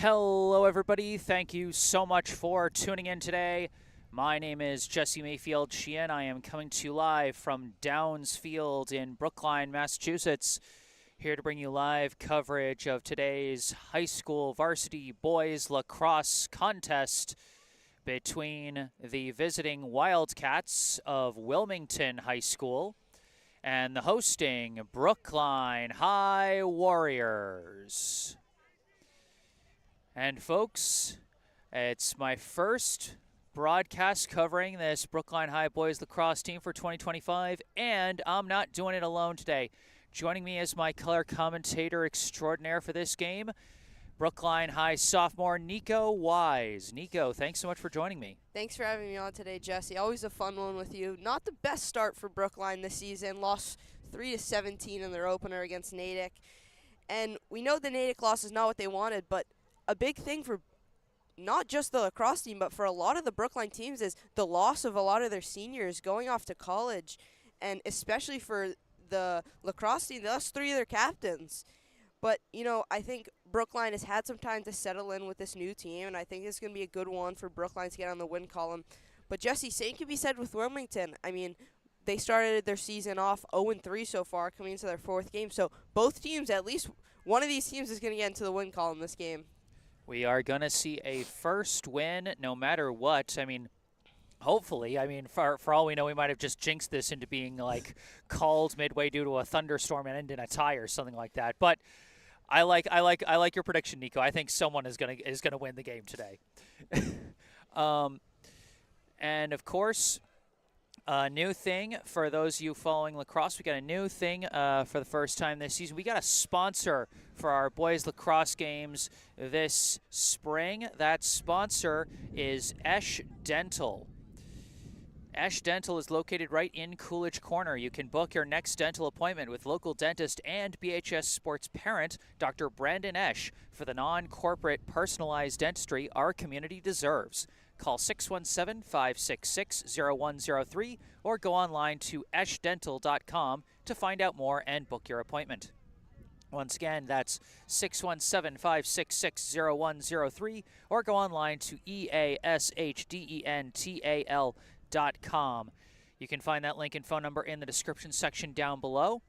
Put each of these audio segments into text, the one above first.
Hello, everybody. Thank you so much for tuning in today. My name is Jesse Mayfield-Sheehan. I am coming to you live from Downs Field in Brookline, Massachusetts, here to bring you live coverage of today's high school varsity boys lacrosse contest between the visiting Wildcats of Wilmington High School and the hosting Brookline High Warriors. And folks, it's my first broadcast covering this Brookline High boys lacrosse team for 2025, and I'm not doing it alone today. Joining me as my color commentator extraordinaire for this game, Brookline High sophomore Nico Wise. Nico, thanks so much for joining me. Thanks for having me on today, Jesse. Always a fun one with you. Not the best start for Brookline this season. Lost 3-17 in their opener against Natick. And we know the Natick loss is not what they wanted, but a big thing for not just the lacrosse team, but for a lot of the Brookline teams is the loss of a lot of their seniors going off to college, and especially for the lacrosse team, they lost 3 of their captains. But, I think Brookline has had some time to settle in with this new team, and I think it's going to be a good one for Brookline to get on the win column. But, Jesse, same can be said with Wilmington. I mean, they started their season off 0-3 so far, coming into their 4th game. So both teams, at least one of these teams is going to get into the win column this game. We are going to see a first win no matter what. I mean, hopefully. I mean, for all we know, we might have just jinxed this into being, called midway due to a thunderstorm and ended in a tie or something like that. But I like your prediction, Nico. I think someone is gonna win the game today. And of course, a new thing for those of you following lacrosse, we got a new thing for the first time this season. We got a sponsor for our boys lacrosse games this spring. That sponsor is Esh Dental. Esh Dental is located right in Coolidge Corner. You can book your next dental appointment with local dentist and BHS sports parent, Dr. Brandon Esh, for the non-corporate personalized dentistry our community deserves. Call 617-566-0103 or go online to eshdental.com to find out more and book your appointment. Once again, that's 617-566-0103 or go online to eashdental.com. You can find that link and phone number in the description section down below.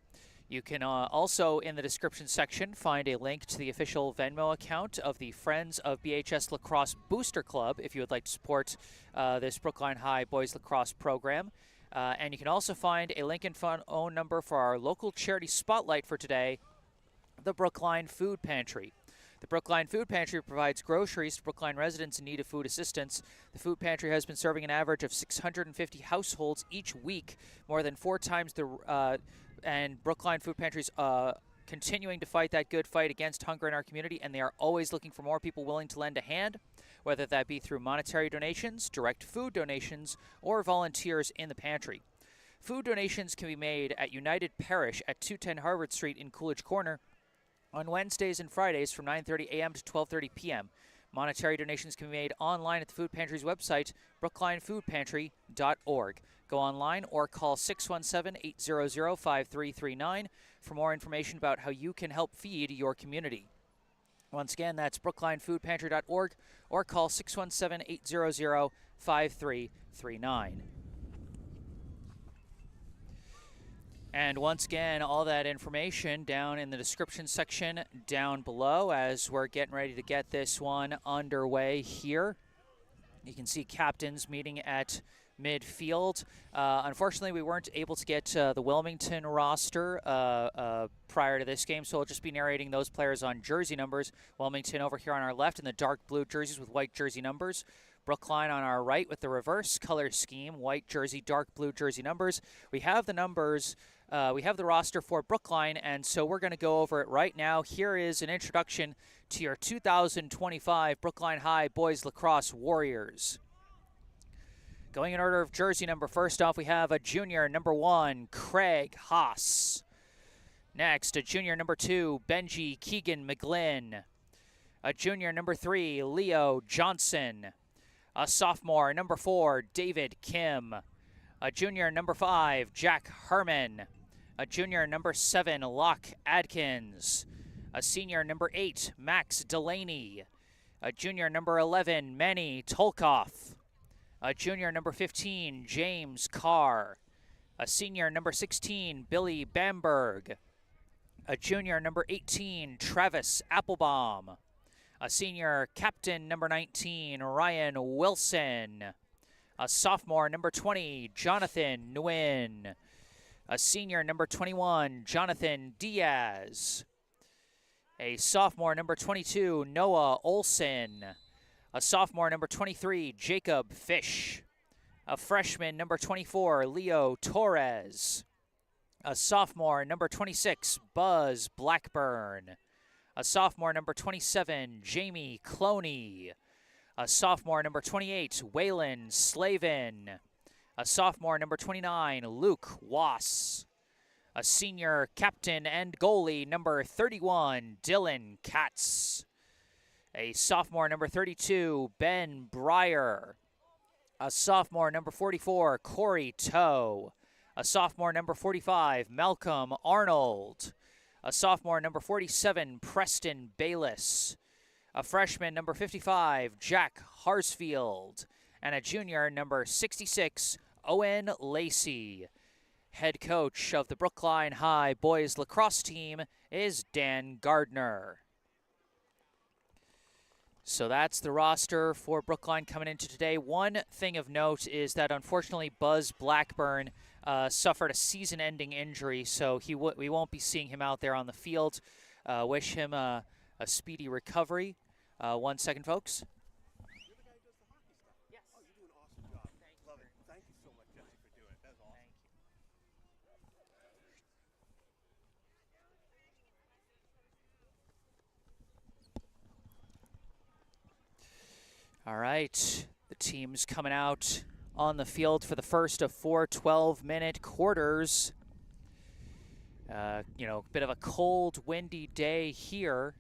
You can also, in the description section, find a link to the official Venmo account of the Friends of BHS Lacrosse Booster Club if you would like to support this Brookline High boys lacrosse program. And you can also find a link and phone number for our local charity spotlight for today, the Brookline Food Pantry. The Brookline Food Pantry provides groceries to Brookline residents in need of food assistance. The food pantry has been serving an average of 650 households each week, more than 4 times and Brookline Food Pantry's continuing to fight that good fight against hunger in our community, and they are always looking for more people willing to lend a hand, whether that be through monetary donations, direct food donations, or volunteers in the pantry. Food donations can be made at United Parish at 210 Harvard Street in Coolidge Corner on Wednesdays and Fridays from 9:30 a.m. to 12:30 p.m. Monetary donations can be made online at the food pantry's website, brooklinefoodpantry.org. Go online or call 617-800-5339 for more information about how you can help feed your community. Once again, that's brooklinefoodpantry.org or call 617-800-5339. And once again, all that information down in the description section down below as we're getting ready to get this one underway here. You can see captains meeting at midfield. Unfortunately, we weren't able to get the Wilmington roster prior to this game, so I'll just be narrating those players on jersey numbers. Wilmington over here on our left in the dark blue jerseys with white jersey numbers. Brookline on our right with the reverse color scheme, white jersey, dark blue jersey numbers. We have the numbers. We have the roster for Brookline, and so we're going to go over it right now. Here is an introduction to your 2025 Brookline High Boys Lacrosse Warriors. Going in order of jersey number, first off, we have a junior, number 1, Craig Haas. Next, a junior, number 2, Benji Keegan McGlynn. A junior, number 3, Leo Johnson. A sophomore, number 4, David Kim. A junior, number 5, Jack Herman. A junior, number 7, Locke Adkins. A senior, number 8, Max Delaney. A junior number 11, Manny Tolkoff. A junior number 15, James Carr. A senior number 16, Billy Bamberg. A junior number 18, Travis Applebaum. A senior captain number 19, Ryan Wilson. A sophomore number 20, Jonathan Nguyen. A senior number 21, Jonathan Diaz. A sophomore number 22, Noah Olson. A sophomore number 23, Jacob Fish. A freshman number 24, Leo Torres. A sophomore number 26, Buzz Blackburn. A sophomore number 27, Jamie Cloney. A sophomore number 28, Waylon Slavin. A sophomore number 29, Luke Wass. A senior captain and goalie number 31, Dylan Katz. A sophomore number 32, Ben Breyer. A sophomore number 44, Corey Toe. A sophomore number 45, Malcolm Arnold. A sophomore number 47, Preston Bayless. A freshman number 55, Jack Harsfield. And a junior number 66, Owen Lacey. Head coach of the Brookline High boys lacrosse team is Dan Gardner. So that's the roster for Brookline coming into today. One thing of note is that unfortunately Buzz Blackburn suffered a season-ending injury, so we won't be seeing him out there on the field. Wish him a speedy recovery. 1 second, folks. All right, the team's coming out on the field for the first of 4 12-minute quarters. Bit of a cold, windy day here.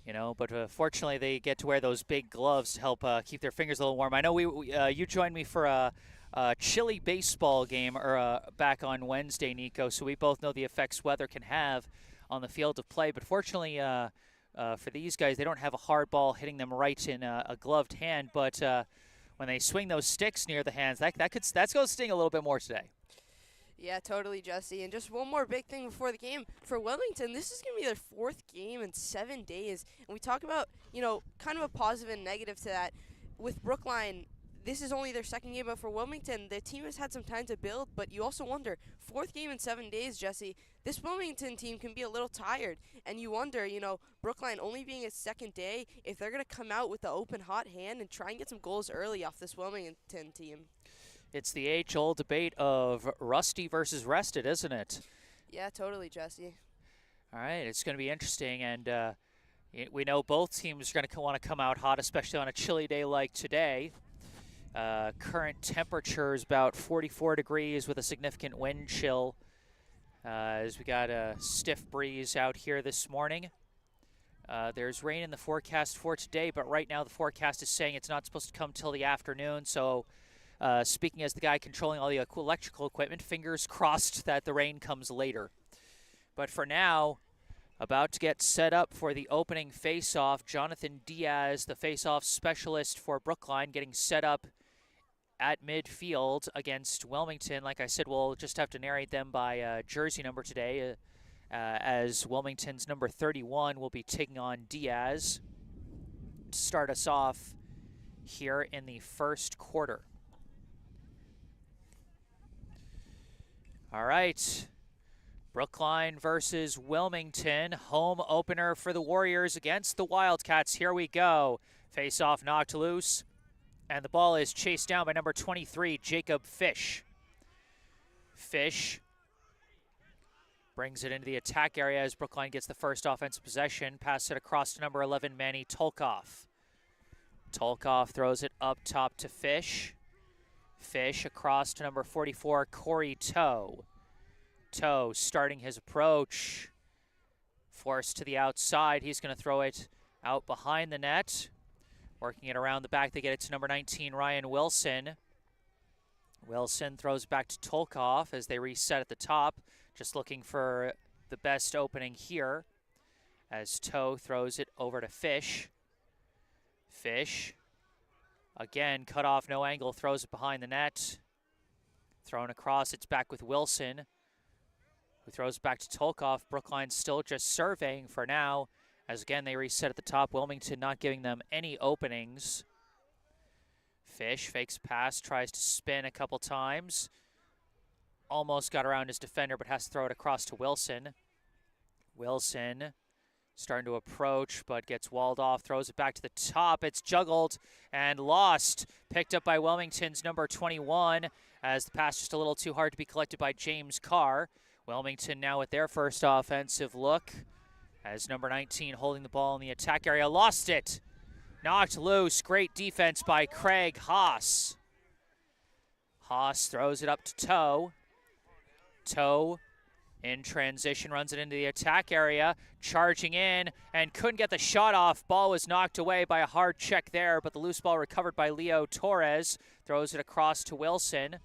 But fortunately they get to wear those big gloves to help keep their fingers a little warm. I know you joined me for a chilly baseball game back on Wednesday, Nico, so we both know the effects weather can have on the field of play. But fortunately, for these guys, they don't have a hard ball hitting them right in a gloved hand, but when they swing those sticks near the hands, that's going to sting a little bit more today. Yeah, totally, Jesse. And just one more big thing before the game. For Wilmington, this is going to be their 4th game in 7 days. And we talk about, kind of a positive and negative to that. With Brookline, this is only their 2nd game, but for Wilmington, the team has had some time to build. But you also wonder, 4th game in 7 days, Jesse, this Wilmington team can be a little tired. And you wonder, Brookline only being its 2nd day, if they're going to come out with the open hot hand and try and get some goals early off this Wilmington team. It's the age-old debate of rusty versus rested, isn't it? Yeah, totally, Jesse. All right, it's going to be interesting, and we know both teams are going to want to come out hot, especially on a chilly day like today. Current temperature is about 44 degrees with a significant wind chill, as we got a stiff breeze out here this morning. There's rain in the forecast for today, but right now the forecast is saying it's not supposed to come till the afternoon, so speaking as the guy controlling all the electrical equipment, fingers crossed that the rain comes later. But for now, about to get set up for the opening face-off. Jonathan Diaz, the face-off specialist for Brookline, getting set up at midfield against Wilmington. Like I said, we'll just have to narrate them by jersey number today, as Wilmington's number 31 will be taking on Diaz to start us off here in the first quarter. All right, Brookline versus Wilmington, home opener for the Warriors against the Wildcats. Here we go. Face-off knocked loose, and the ball is chased down by number 23, Jacob Fish. Fish brings it into the attack area as Brookline gets the first offensive possession. Pass it across to number 11, Manny Tolkoff. Tolkoff throws it up top to Fish. Fish across to number 44, Corey Toe. Toe starting his approach. Forced to the outside. He's going to throw it out behind the net. Working it around the back, they get it to number 19, Ryan Wilson. Wilson throws back to Tolkoff as they reset at the top. Just looking for the best opening here as Toe throws it over to Fish. Fish. Again, cut off, no angle, throws it behind the net. Thrown across, it's back with Wilson, who throws back to Tolkoff. Brookline still just surveying for now, as again they reset at the top. Wilmington not giving them any openings. Fish fakes pass, tries to spin a couple times. Almost got around his defender, but has to throw it across to Wilson. Wilson starting to approach, but gets walled off, throws it back to the top. It's juggled and lost. Picked up by Wilmington's number 21, as the pass just a little too hard to be collected by James Carr. Wilmington now with their first offensive look, as number 19 holding the ball in the attack area. Lost it. Knocked loose. Great defense by Craig Haas. Haas throws it up to Toe. Toe in transition, runs it into the attack area, charging in, and couldn't get the shot off. Ball was knocked away by a hard check there, but the loose ball recovered by Leo Torres. Throws it across to Wilson.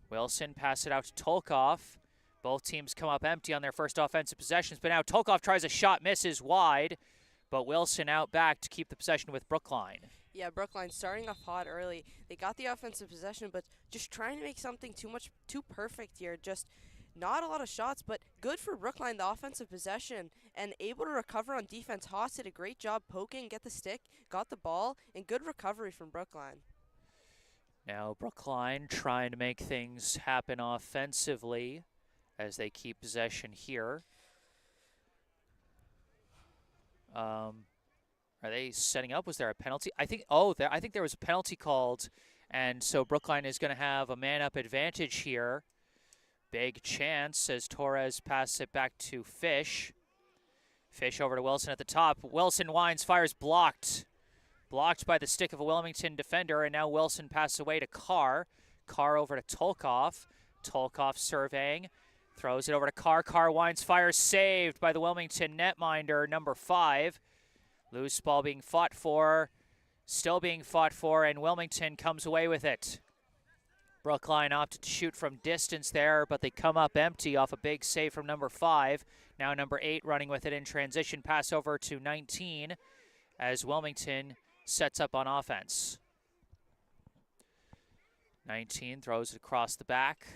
Wilson passes it out to Tolkoff. Both teams come up empty on their first offensive possessions, but now Tolkoff tries a shot, misses wide, but Wilson out back to keep the possession with Brookline. Yeah, Brookline starting off hot early. They got the offensive possession, but just trying to make something too perfect here. Just not a lot of shots, but good for Brookline, the offensive possession, and able to recover on defense. Haas did a great job poking, get the stick, got the ball, and good recovery from Brookline. Now Brookline trying to make things happen offensively as they keep possession here. Are they setting up? Was there a penalty? I think there was a penalty called, and so Brookline is going to have a man-up advantage here. Big chance as Torres passes it back to Fish. Fish over to Wilson at the top. Wilson winds, fires, blocked. Blocked by the stick of a Wilmington defender, and now Wilson passes away to Carr. Carr over to Tolkoff. Tolkoff surveying. Throws it over to Carr. Carr winds, fires, saved by the Wilmington netminder, number 5. Loose ball being fought for, still being fought for, and Wilmington comes away with it. Brookline opted to shoot from distance there, but they come up empty off a big save from number 5. Now number 8 running with it in transition. Pass over to 19 as Wilmington sets up on offense. 19 throws it across the back.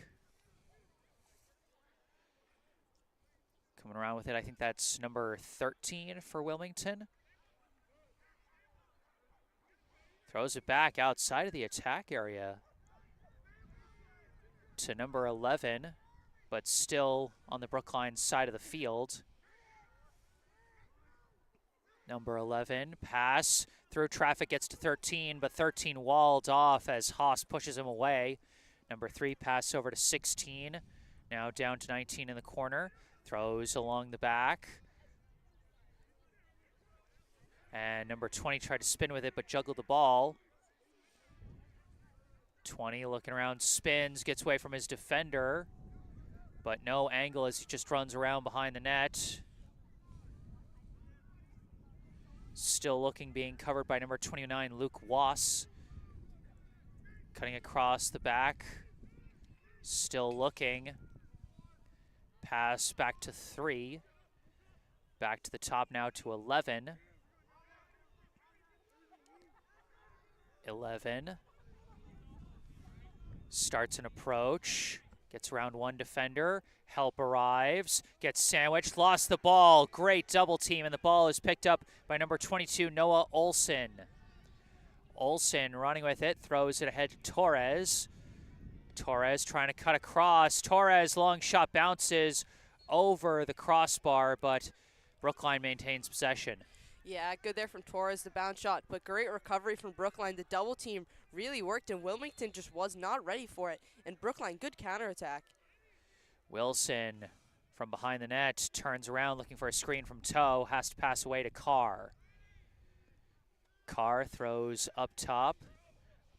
Coming around with it, I think that's number 13 for Wilmington. Throws it back outside of the attack area to number 11, but still on the Brookline side of the field. Number 11, pass through traffic, gets to 13, but 13 walled off as Haas pushes him away. Number 3, pass over to 16, now down to 19 in the corner. Throws along the back. And number 20 tried to spin with it, but juggled the ball. 20 looking around, spins, gets away from his defender, but no angle as he just runs around behind the net. Still looking, being covered by number 29, Luke Wass. Cutting across the back. Still looking. Pass back to 3. Back to the top now to 11. 11. Starts an approach. Gets around one defender. Help arrives. Gets sandwiched. Lost the ball. Great double team. And the ball is picked up by number 22, Noah Olson. Olson running with it. Throws it ahead to Torres. Torres trying to cut across. Torres, long shot, bounces over the crossbar, but Brookline maintains possession. Yeah, good there from Torres, the bounce shot, but great recovery from Brookline. The double team really worked, and Wilmington just was not ready for it. And Brookline, good counterattack. Wilson from behind the net turns around looking for a screen from Toe, has to pass away to Carr. Carr throws up top.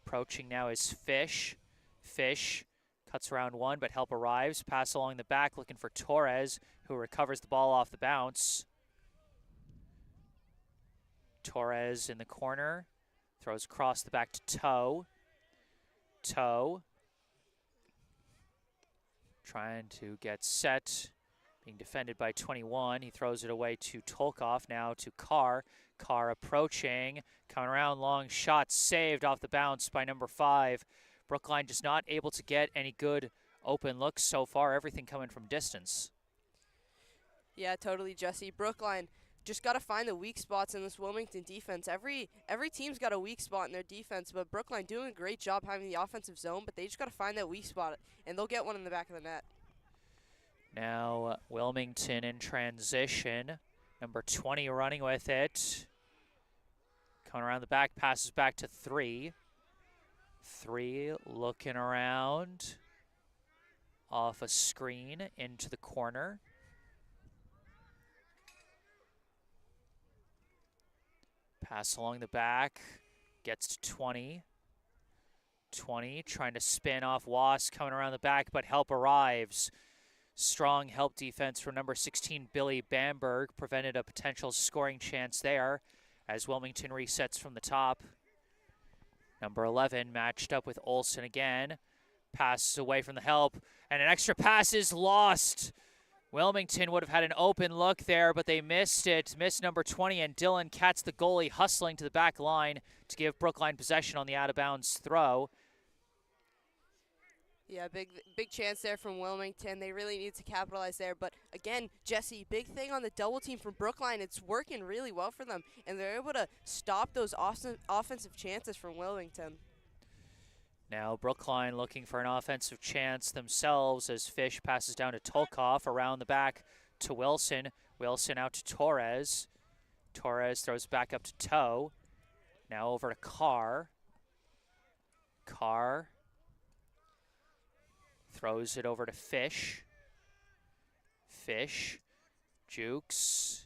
Approaching now is Fish. Fish cuts around one, but help arrives. Pass along the back, looking for Torres, who recovers the ball off the bounce. Torres in the corner. Throws across the back to Toe. Toe trying to get set being defended by 21. He throws it away to Tolkoff, now to Carr. Carr approaching, coming around, long shot saved off the bounce by number 5. Brookline just not able to get any good open looks so far, everything coming from distance. Yeah, totally, Jesse. Brookline just got to find the weak spots in this Wilmington defense. Every team's got a weak spot in their defense, but Brookline doing a great job having the offensive zone, but they just got to find that weak spot, and they'll get one in the back of the net. Now Wilmington in transition. Number 20 running with it. Coming around the back, passes back to 3. 3 looking around. Off a screen into the corner. Pass along the back. Gets to 20. 20 trying to spin off Was coming around the back, but help arrives. Strong help defense from number 16, Billy Bamberg, prevented a potential scoring chance there as Wilmington resets from the top. Number 11 matched up with Olsen again. Passes away from the help, and an extra pass is lost. Wilmington would have had an open look there, but they missed it. Missed number 20, and Dylan Katz, the goalie, hustling to the back line to give Brookline possession on the out-of-bounds throw. Yeah, big chance there from Wilmington. They really need to capitalize there. But again, Jesse, big thing on the double team from Brookline. It's working really well for them, and they're able to stop those offensive chances from Wilmington. Now Brookline looking for an offensive chance themselves as Fish passes down to Tolkoff, around the back to Wilson. Wilson out to Torres. Torres throws back up to Toe. Now over to Carr. Carr throws it over to Fish. Fish jukes.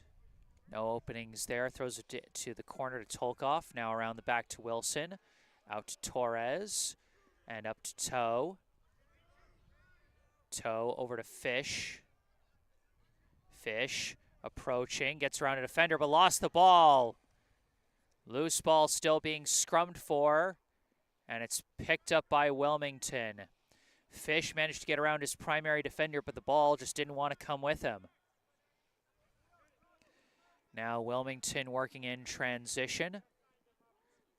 No openings there. Throws it to the corner to Tolkoff. Now around the back to Wilson. Out to Torres. And up to Toe. Toe over to Fish. Fish approaching. Gets around a defender but lost the ball. Loose ball still being scrummed for. And it's picked up by Wilmington. Fish managed to get around his primary defender, but the ball just didn't want to come with him. Now Wilmington working in transition.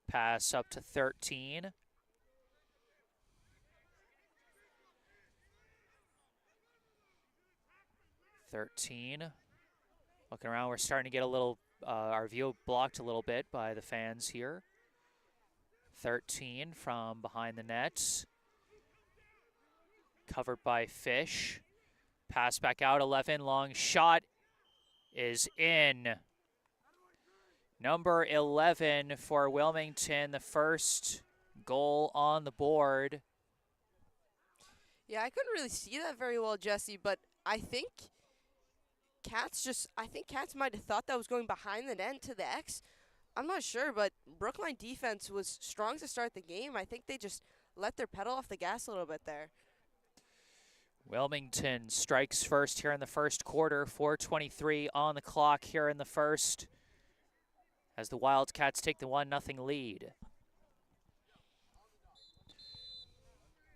Pass up to 13. 13. Looking around, we're starting to get a little, our view blocked a little bit by the fans here. 13 from behind the nets. Covered by Fish. Pass back out, 11, long shot is in. Number 11 for Wilmington, the first goal on the board. Yeah, I couldn't really see that very well, Jesse, but I think Katz might have thought that was going behind the net to the X. I'm not sure, but Brookline defense was strong to start the game. I think they just let their pedal off the gas a little bit there. Wilmington strikes first here in the first quarter. 4:23 on the clock here in the first as the Wildcats take the 1-0 lead.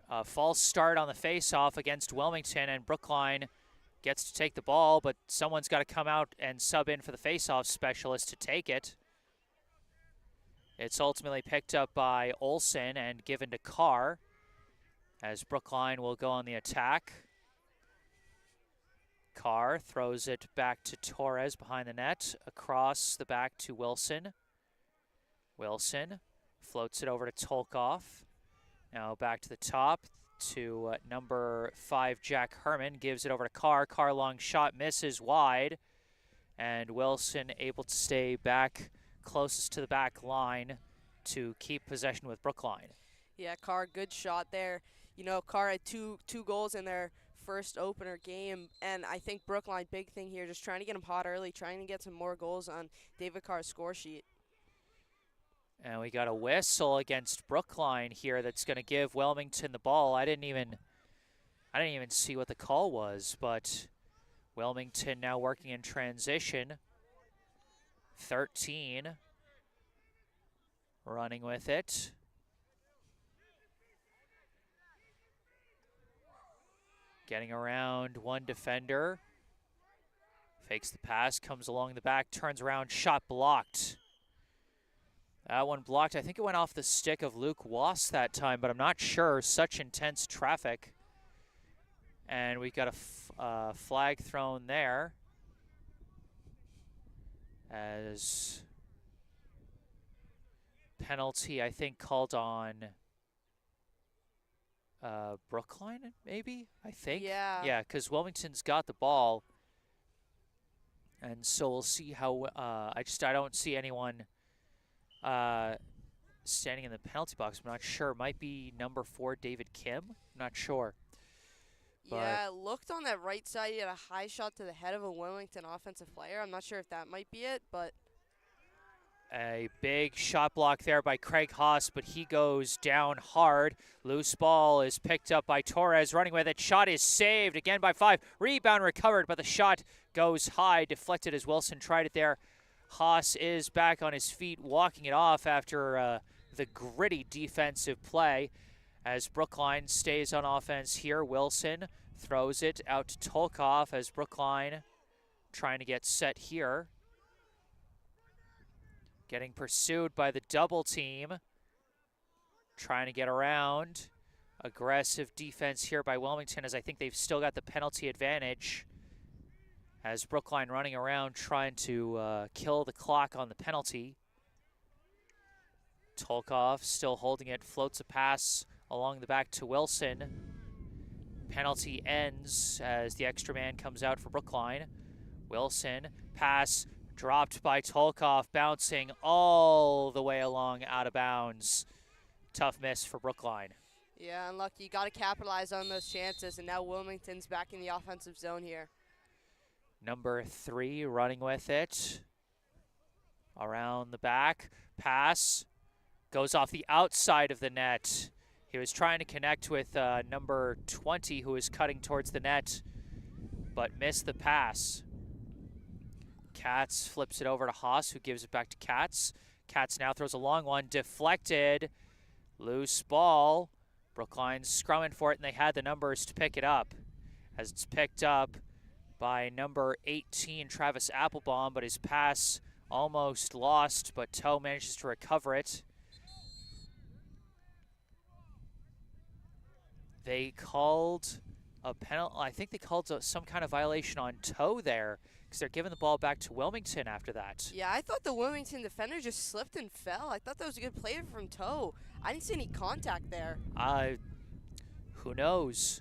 A false start on the face-off against Wilmington, and Brookline gets to take the ball, but someone's got to come out and sub in for the face-off specialist to take it. It's ultimately picked up by Olsen and given to Carr as Brookline will go on the attack. Carr throws it back to Torres behind the net, across the back to Wilson. Wilson floats it over to Tolkoff. Now back to the top to number 5, Jack Herman. Gives it over to Carr. Carr long shot, misses wide. And Wilson able to stay back closest to the back line to keep possession with Brookline. Yeah, Carr, good shot there. You know, Carr had two goals in their first opener game, and I think Brookline, big thing here, just trying to get him hot early, trying to get some more goals on David Carr's score sheet. And we got a whistle against Brookline here that's going to give Wilmington the ball. I didn't even see what the call was, but Wilmington now working in transition. 13 running with it. Getting around one defender. Fakes the pass, comes along the back, turns around, shot blocked. That one blocked. I think it went off the stick of Luke Wass that time, but I'm not sure. Such intense traffic. And we've got a flag thrown there as penalty, I think, called on Brookline, maybe, I think. Yeah. Yeah, because Wilmington's got the ball. And so we'll see how, I don't see anyone standing in the penalty box. I'm not sure. Might be number 4, David Kim. I'm not sure. But yeah, looked on that right side. He had a high shot to the head of a Wilmington offensive player. I'm not sure if that might be it, but a big shot block there by Craig Haas, but he goes down hard. Loose ball is picked up by Torres, running with it. Shot is saved again by 5. Rebound recovered, but the shot goes high, deflected as Wilson tried it there. Haas is back on his feet, walking it off after the gritty defensive play. As Brookline stays on offense here, Wilson throws it out to Tolkoff as Brookline trying to get set here. Getting pursued by the double team. Trying to get around. Aggressive defense here by Wilmington as I think they've still got the penalty advantage. As Brookline running around trying to kill the clock on the penalty. Tolkoff still holding it, floats a pass along the back to Wilson. Penalty ends as the extra man comes out for Brookline. Wilson, pass dropped by Tolkoff, bouncing all the way along out of bounds. Tough miss for Brookline. yeah, unlucky. You got to capitalize on those chances, and now Wilmington's back in the offensive zone here. Number 3 running with it. Around the back, pass goes off the outside of the net. He was trying to connect with number 20, who was cutting towards the net, but missed the pass. Katz flips it over to Haas, who gives it back to Katz. Katz now throws a long one, deflected, loose ball. Brookline's scrumming for it, and they had the numbers to pick it up. As it's picked up by number 18, Travis Applebaum, but his pass almost lost, but Toe manages to recover it. They called a penalty. I think they called some kind of violation on Toe there because they're giving the ball back to Wilmington after that. Yeah, I thought the Wilmington defender just slipped and fell. I thought that was a good play from Toe. I didn't see any contact there. Who knows?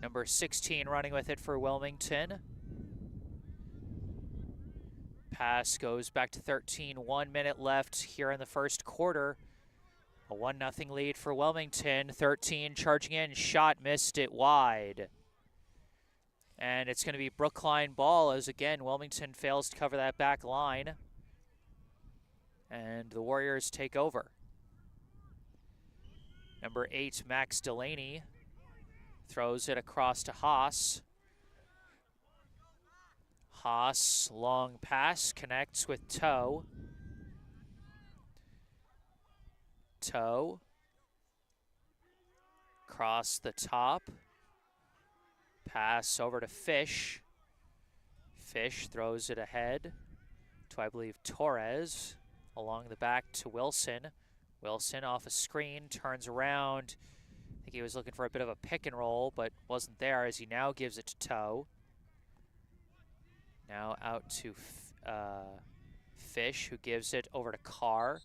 Number 16 running with it for Wilmington. Pass goes back to 13. 1 minute left here in the first quarter. A 1-0 lead for Wilmington. 13 charging in. Shot missed it wide. And it's going to be Brookline ball as, again, Wilmington fails to cover that back line. And the Warriors take over. Number 8, Max Delaney, throws it across to Haas. Haas, long pass, connects with Toe. Toe, across the top. Pass over to Fish. Fish throws it ahead to, I believe, Torres. Along the back to Wilson. Wilson off a screen, turns around. I think he was looking for a bit of a pick and roll, but wasn't there as he now gives it to Toe. Now out to Fish, who gives it over to Carr.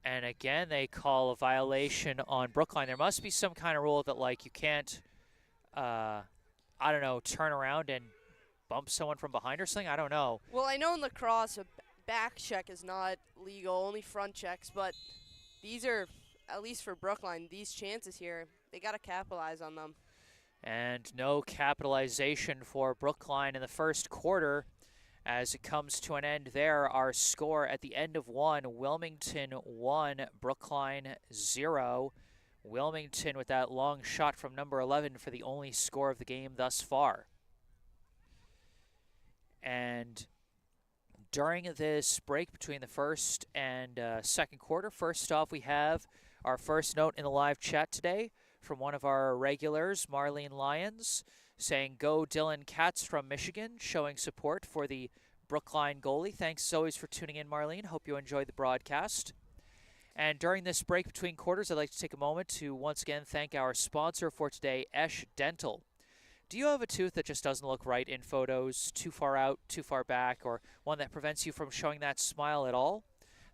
And again, they call a violation on Brookline. There must be some kind of rule that, like, you can't, I don't know, turn around and bump someone from behind or something? I don't know. Well, I know in lacrosse, a back check is not legal, only front checks, but these are, at least for Brookline, these chances here, they got to capitalize on them. And no capitalization for Brookline in the first quarter. As it comes to an end there, our score at the end of 1, Wilmington 1, Brookline 0. Wilmington with that long shot from number 11 for the only score of the game thus far. And during this break between the first and second quarter, first off, we have our first note in the live chat today from one of our regulars, Marlene Lyons. saying go Dylan Katz from Michigan, showing support for the Brookline goalie. Thanks as always for tuning in, Marlene. Hope you enjoyed the broadcast. And during this break between quarters, I'd like to take a moment to once again thank our sponsor for today, Esh Dental. Do you have a tooth that just doesn't look right in photos, too far out, too far back, or one that prevents you from showing that smile at all?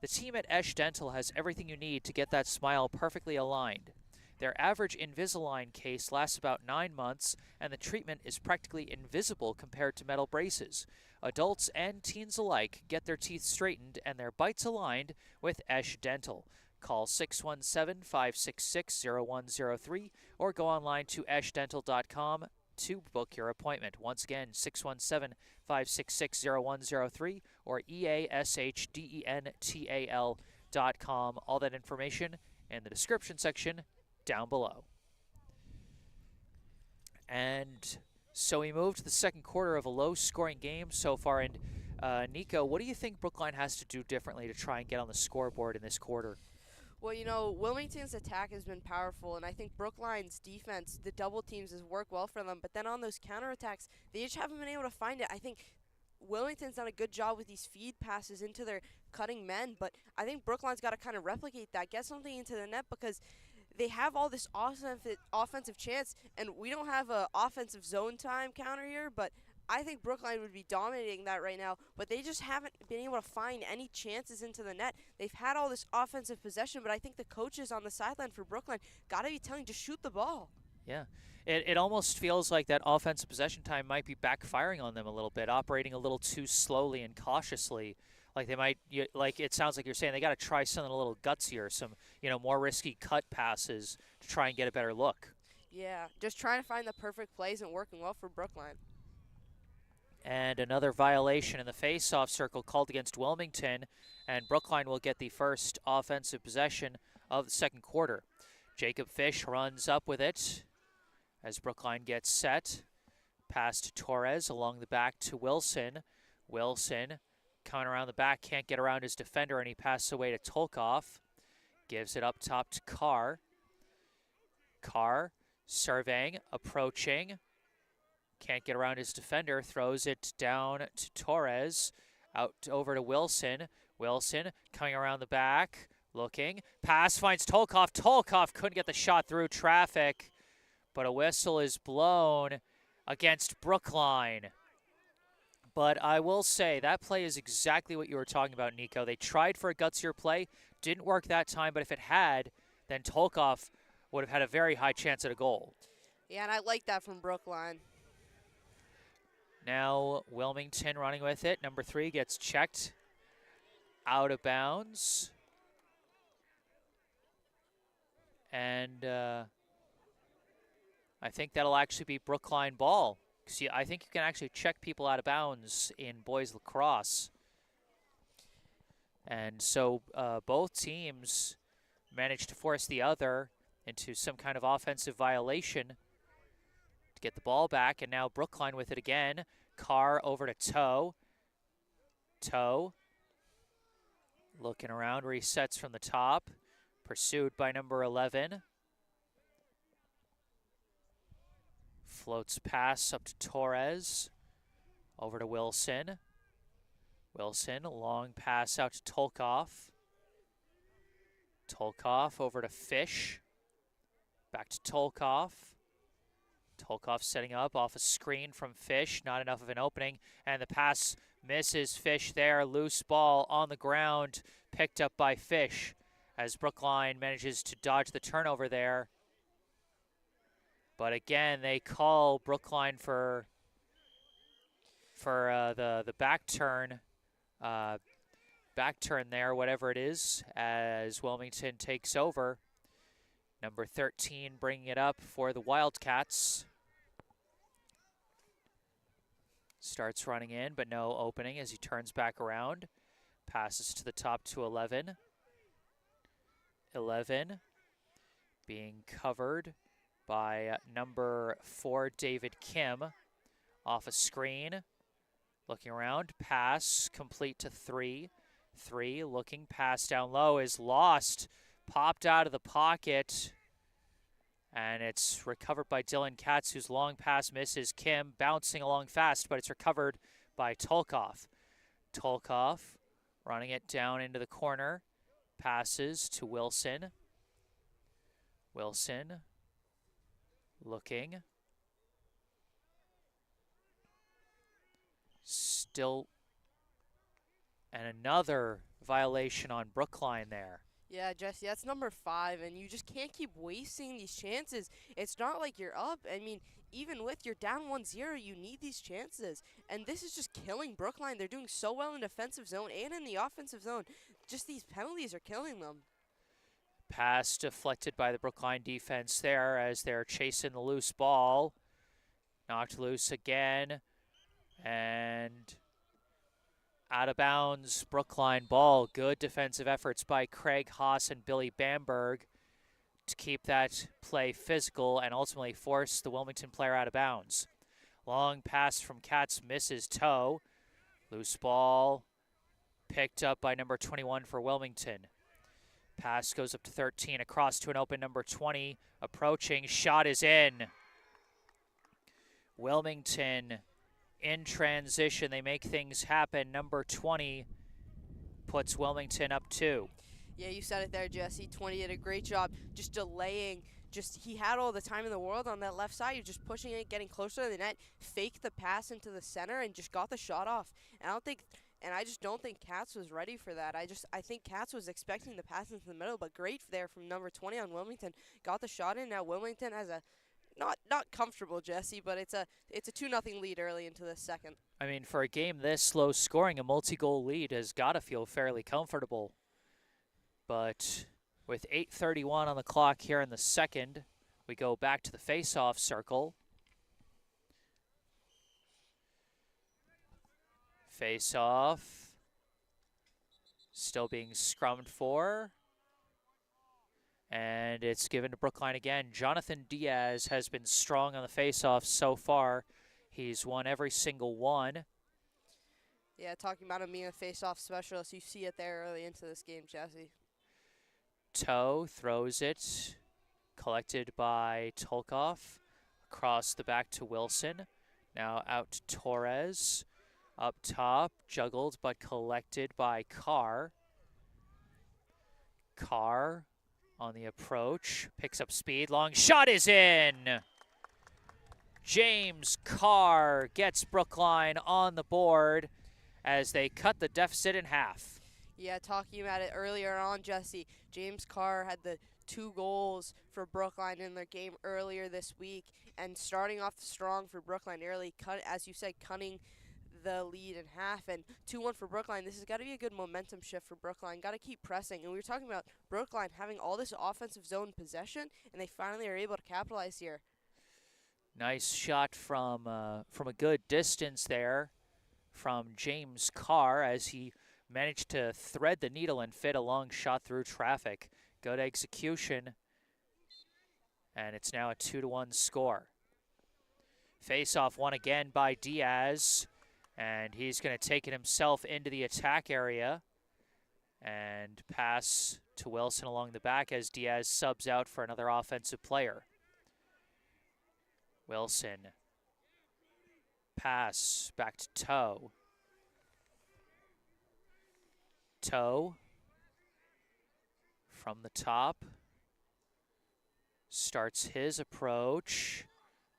The team at Esh Dental has everything you need to get that smile perfectly aligned. Their average Invisalign case lasts about 9 months, and the treatment is practically invisible compared to metal braces. Adults and teens alike get their teeth straightened and their bites aligned with Esh Dental. Call 617-566-0103 or go online to eshdental.com to book your appointment. Once again, 617-566-0103 or eashdental.com. All that information in the description section down below. And so we move to the second quarter of a low-scoring game so far. And Nico, what do you think Brookline has to do differently to try and get on the scoreboard in this quarter? Well, Wilmington's attack has been powerful, and I think Brookline's defense, the double teams, has worked well for them. But then on those counterattacks, they just haven't been able to find it. I think Wilmington's done a good job with these feed passes into their cutting men, but I think Brookline's got to kind of replicate that, get something into the net, because they have all this offensive chance, and we don't have a offensive zone time counter here, but I think Brookline would be dominating that right now, but they just haven't been able to find any chances into the net. They've had all this offensive possession, but I think the coaches on the sideline for Brookline got to be telling to shoot the ball. Yeah. It almost feels like that offensive possession time might be backfiring on them a little bit, operating a little too slowly and cautiously. Like they might, like it sounds like you're saying they got to try something a little gutsier, some more risky cut passes to try and get a better look. Yeah, just trying to find the perfect plays and working well for Brookline. And another violation in the face-off circle called against Wilmington, and Brookline will get the first offensive possession of the second quarter. Jacob Fish runs up with it as Brookline gets set. Pass to Torres along the back to Wilson. Wilson coming around the back, can't get around his defender, and he passes away to Tolkov. Gives it up top to Carr. Carr surveying, approaching. Can't get around his defender, throws it down to Torres. Out over to Wilson. Wilson coming around the back, looking. Pass finds Tolkov. Tolkov couldn't get the shot through traffic, but a whistle is blown against Brookline. But I will say that play is exactly what you were talking about, Nico. They tried for a gutsier play. Didn't work that time, but if it had, then Tolkov would have had a very high chance at a goal. Yeah, and I like that from Brookline. Now Wilmington running with it. Number 3 gets checked out of bounds. And I think that'll actually be Brookline ball. See, I think you can actually check people out of bounds in boys lacrosse. And so both teams managed to force the other into some kind of offensive violation to get the ball back. And now Brookline with it again. Carr over to Toe. Toe looking around, resets from the top. Pursued by number 11. Floats pass up to Torres. Over to Wilson. Wilson, long pass out to Tolkov. Tolkov over to Fish. Back to Tolkov. Tolkov setting up off a screen from Fish. Not enough of an opening. And the pass misses Fish there. Loose ball on the ground. Picked up by Fish as Brookline manages to dodge the turnover there. But again, they call Brookline for the back turn there, whatever it is, as Wilmington takes over. Number 13 bringing it up for the Wildcats. Starts running in, but no opening as he turns back around. Passes to the top to 11. 11 being covered by number 4, David Kim. Off a screen, looking around, pass complete to 3. 3 looking, pass down low is lost, popped out of the pocket And it's recovered by Dylan Katz, whose long pass misses Kim, bouncing along fast, but it's recovered by Tolkoff. Tolkoff running it down into the corner, passes to Wilson. Wilson looking. Still, and another violation on Brookline there. Yeah, Jesse, that's number 5, and you just can't keep wasting these chances. It's not like you're up. I mean, even with you're down 1-0, you need these chances. And this is just killing Brookline. They're doing so well in defensive zone and in the offensive zone. Just these penalties are killing them. Pass deflected by the Brookline defense there as they're chasing the loose ball. Knocked loose again. And out of bounds, Brookline ball. Good defensive efforts by Craig Haas and Billy Bamberg to keep that play physical and ultimately force the Wilmington player out of bounds. Long pass from Katz misses toe. Loose ball picked up by number 21 for Wilmington. Pass goes up to 13, across to an open number 20. Approaching, shot is in. Wilmington in transition, they make things happen. Number 20 puts Wilmington up 2. Yeah, you said it there, Jesse. 20 did a great job just delaying. He had all the time in the world on that left side. He was just pushing it, getting closer to the net, faked the pass into the center, and just got the shot off. And I just don't think Katz was ready for that. I think Katz was expecting the pass into the middle, but great there from number 20 on Wilmington. Got the shot in. Now Wilmington has a not comfortable, Jesse, but it's a 2-0 lead early into the second. I mean, for a game this low scoring, a multi-goal lead has got to feel fairly comfortable. But with 8:31 on the clock here in the second, we go back to the face-off circle. Face-off. Still being scrummed for. And it's given to Brookline again. Jonathan Diaz has been strong on the face-off so far. He's won every single one. Yeah, talking about him being a face-off specialist, you see it there early into this game, Jesse. Toe throws it, collected by Tolkoff. Across the back to Wilson. Now out to Torres. Up top, juggled but collected by Carr. Carr on the approach, picks up speed, long shot is in! James Carr gets Brookline on the board as they cut the deficit in half. Yeah, talking about it earlier on, Jesse, James Carr had the 2 goals for Brookline in their game earlier this week, and starting off strong for Brookline early, as you said, cutting the lead in half, and 2-1 for Brookline. This has got to be a good momentum shift for Brookline. Got to keep pressing, and we were talking about Brookline having all this offensive zone possession, and they finally are able to capitalize here. Nice shot from a good distance there from James Carr as he managed to thread the needle and fit a long shot through traffic. Good execution, and it's now a 2-1 score. Face-off won again by Diaz. And he's going to take it himself into the attack area and pass to Wilson along the back as Diaz subs out for another offensive player. Wilson. Pass back to Toe. Toe from the top. Starts his approach.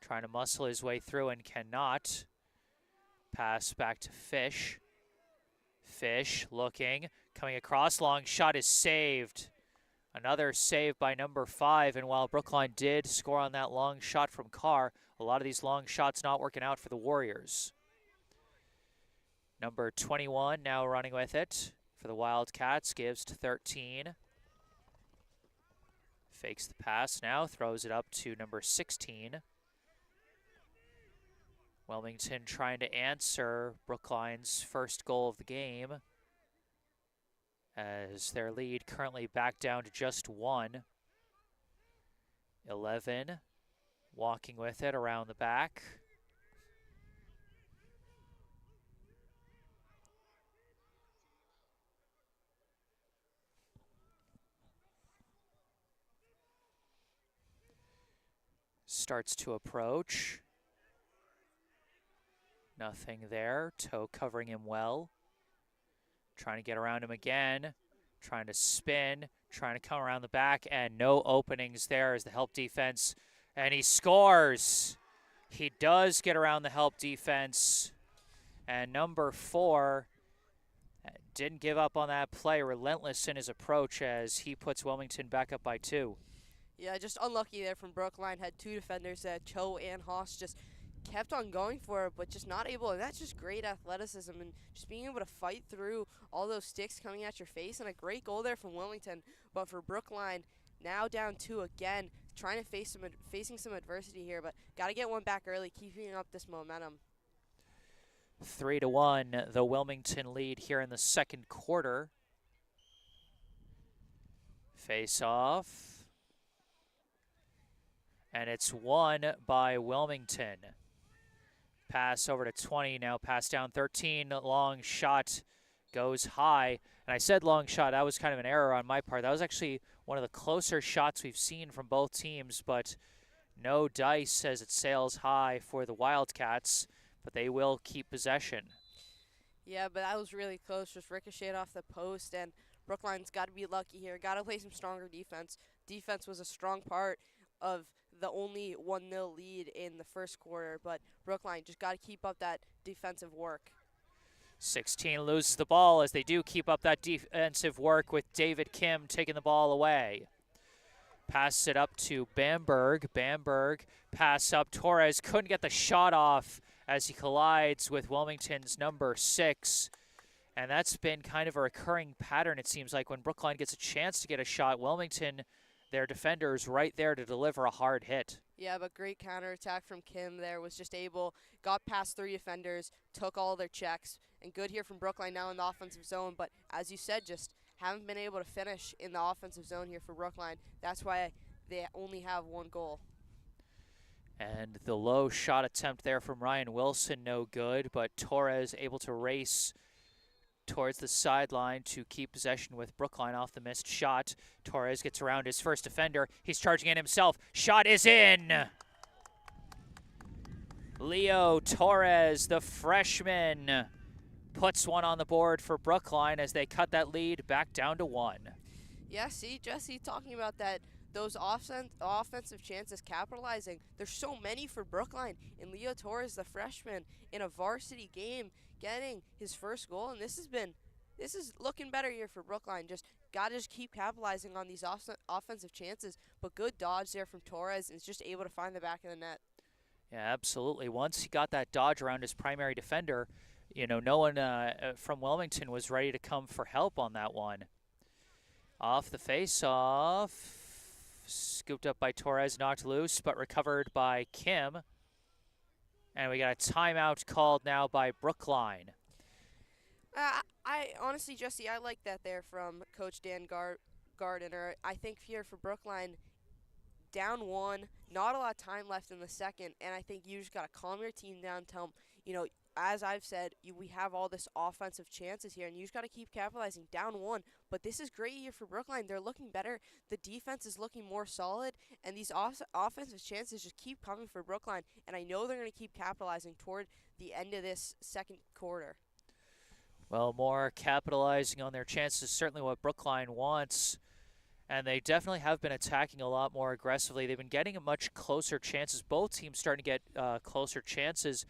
Trying to muscle his way through and cannot. Pass back to Fish. Fish looking, coming across, long shot is saved. Another save by number 5, and while Brookline did score on that long shot from Carr, a lot of these long shots not working out for the Warriors. Number 21 now running with it for the Wildcats, gives to 13. Fakes the pass now, throws it up to number 16. Wilmington trying to answer Brookline's first goal of the game as their lead currently back down to just 1. 11 walking with it around the back. starts to approach. Nothing there. Toe covering him well. Trying to get around him again. Trying to spin. Trying to come around the back. And no openings there as the help defense. And he scores. He does get around the help defense. And number 4 didn't give up on that play. Relentless in his approach as he puts Wilmington back up by 2. Yeah, just unlucky there from Brookline. Had 2 defenders, Cho and Haas, just kept on going for it, but just not able. And that's just great athleticism and just being able to fight through all those sticks coming at your face. And a great goal there from Wilmington. But for Brookline, now down 2 again, trying to facing some adversity here, but got to get one back early, keeping up this momentum. 3-1, the Wilmington lead here in the second quarter. Face off. And it's won by Wilmington. Pass over to 20, now pass down 13, long shot goes high. And I said long shot, that was kind of an error on my part. That was actually one of the closer shots we've seen from both teams, but no dice as it sails high for the Wildcats, but they will keep possession. Yeah, but that was really close, just ricocheted off the post, and Brookline's got to be lucky here. Got to play some stronger defense. Defense was a strong part of the only 1-0 lead in the first quarter, but Brookline just got to keep up that defensive work. 16 loses the ball as they do keep up that defensive work with David Kim taking the ball away. Passes it up to Bamberg. Bamberg pass up. Torres couldn't get the shot off as he collides with Wilmington's number 6. And that's been kind of a recurring pattern, it seems like, when Brookline gets a chance to get a shot. Wilmington, their defenders right there to deliver a hard hit. Yeah, but great counterattack from Kim there. Was just got past 3 defenders, took all their checks, and good here from Brookline now in the offensive zone. But as you said, just haven't been able to finish in the offensive zone here for Brookline. That's why they only have 1 goal. And the low shot attempt there from Ryan Wilson, no good, but Torres able to race towards the sideline to keep possession with Brookline off the missed shot. Torres gets around his first defender. He's charging in himself. Shot is in! Leo Torres, the freshman, puts one on the board for Brookline as they cut that lead back down to 1. Yeah, see, Jesse, talking about that, those offensive chances capitalizing. There's so many for Brookline. And Leo Torres, the freshman, in a varsity game, getting his first goal. And this is looking better here for Brookline. Got to keep capitalizing on these offensive chances. But good dodge there from Torres, and is just able to find the back of the net. Yeah, absolutely. Once he got that dodge around his primary defender, no one from Wilmington was ready to come for help on that one. Off the face-off. Scooped up by Torres, knocked loose, but recovered by Kim. And we got a timeout called now by Brookline. I honestly, Jesse, I like that there from Coach Dan Gardiner. I think here for Brookline, down 1, not a lot of time left in the second, and I think you just got to calm your team down, tell them, as I've said, we have all this offensive chances here, and you just got to keep capitalizing. Down 1, but this is great here for Brookline. They're looking better. The defense is looking more solid, and these offensive chances just keep coming for Brookline, and I know they're going to keep capitalizing toward the end of this second quarter. Well, more capitalizing on their chances is certainly what Brookline wants, and they definitely have been attacking a lot more aggressively. They've been getting much closer chances. Both teams starting to get closer chances.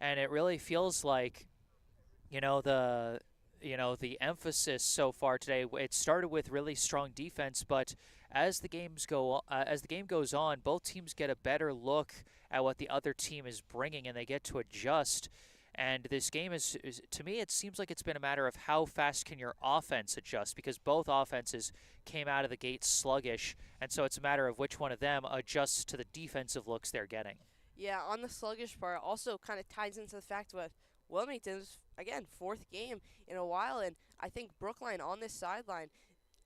And it really feels like, the emphasis so far today. It started with really strong defense, but as the game goes on, both teams get a better look at what the other team is bringing, and they get to adjust. And this game is to me, it seems like it's been a matter of how fast can your offense adjust, because both offenses came out of the gate sluggish, and so it's a matter of which one of them adjusts to the defensive looks they're getting. Yeah, on the sluggish part, also kind of ties into the fact with Wilmington's, again, 4th game in a while, and I think Brookline on this sideline,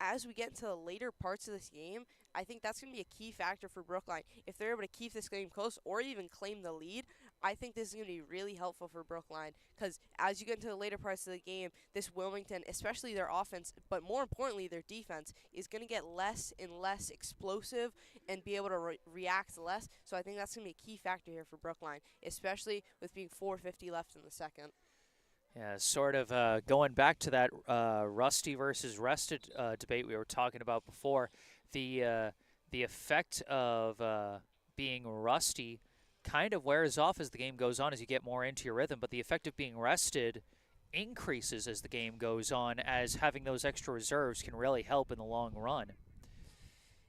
as we get into the later parts of this game, I think that's going to be a key factor for Brookline. If they're able to keep this game close or even claim the lead, I think this is going to be really helpful for Brookline because as you get into the later parts of the game, this Wilmington, especially their offense, but more importantly their defense, is going to get less and less explosive and be able to react less. So I think that's going to be a key factor here for Brookline, especially with being 4:50 left in the second. Yeah, sort of going back to that rusty versus rested debate we were talking about before. The effect of being rusty kind of wears off as the game goes on, as you get more into your rhythm, but the effect of being rested increases as the game goes on, as having those extra reserves can really help in the long run.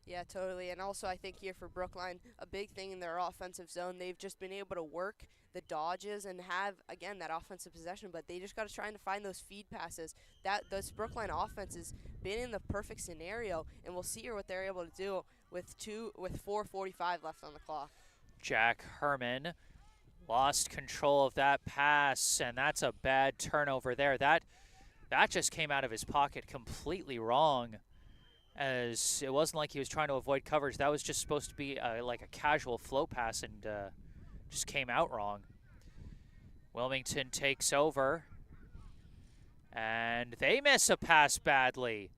Yeah, totally. And also, I think here for Brookline, a big thing in their offensive zone, they've just been able to work the dodges and have, again, that offensive possession, but they just got to try to find those feed passes. This Brookline offense has been in the perfect scenario, and we'll see here what they're able to do with 4:45 left on the clock. Jack Herman lost control of that pass, and that's a bad turnover there. That just came out of his pocket completely wrong, as it wasn't like he was trying to avoid coverage. That was just supposed to be like a casual flow pass, and just came out wrong. Wilmington takes over, and they miss a pass badly.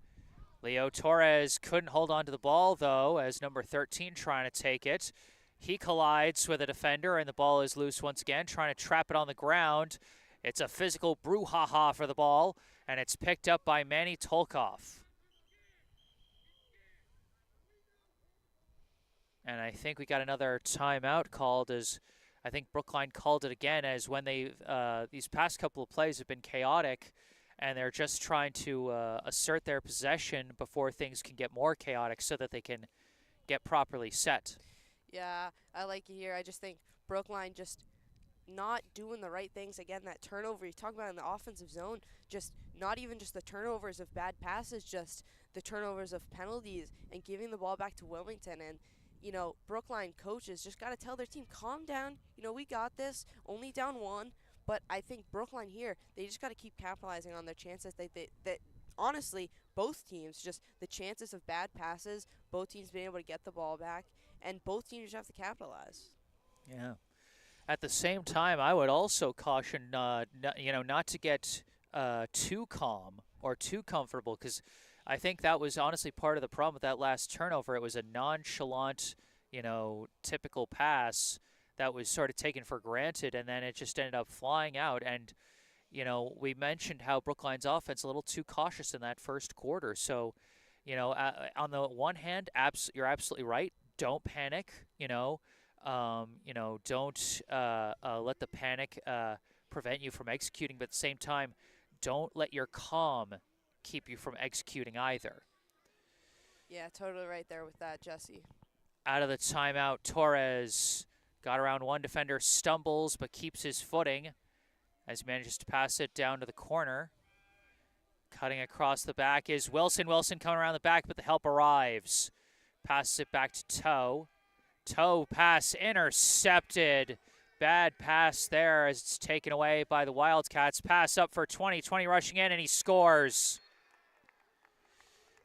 Leo Torres couldn't hold on to the ball, though, as number 13 trying to take it. He collides with a defender, and the ball is loose once again, trying to trap it on the ground. It's a physical brouhaha for the ball, and it's picked up by Manny Tolkoff. And I think we got another timeout called, as I think Brookline called it again, as when these past couple of plays have been chaotic, and they're just trying to assert their possession before things can get more chaotic so that they can get properly set. Yeah, I like it here. I just think Brookline just not doing the right things. Again, that turnover you talk about in the offensive zone, just not even just the turnovers of bad passes, just the turnovers of penalties and giving the ball back to Wilmington. And, you know, Brookline coaches just got to tell their team, calm down. You know, we got this, only down one. But I think Brookline here, they just got to keep capitalizing on their chances. That honestly, both teams, just the chances of bad passes, both teams being able to get the ball back, and both teams just have to capitalize. Yeah. At the same time, I would also caution, not to get too calm or too comfortable, because I think that was honestly part of the problem with that last turnover. It was a nonchalant, typical pass that was sort of taken for granted, and then it just ended up flying out. And, we mentioned how Brookline's offense a little too cautious in that first quarter. So, on the one hand, you're absolutely right. Don't panic, don't let the panic prevent you from executing. But at the same time, don't let your calm keep you from executing either. Yeah, totally right there with that, Jesse. Out of the timeout, Torres got around one defender, stumbles, but keeps his footing as he manages to pass it down to the corner. Cutting across the back is Wilson. Wilson coming around the back, but the help arrives. Passes it back to Toe. Toe pass intercepted. Bad pass there as it's taken away by the Wildcats. Pass up for 20. 20 rushing in, and he scores.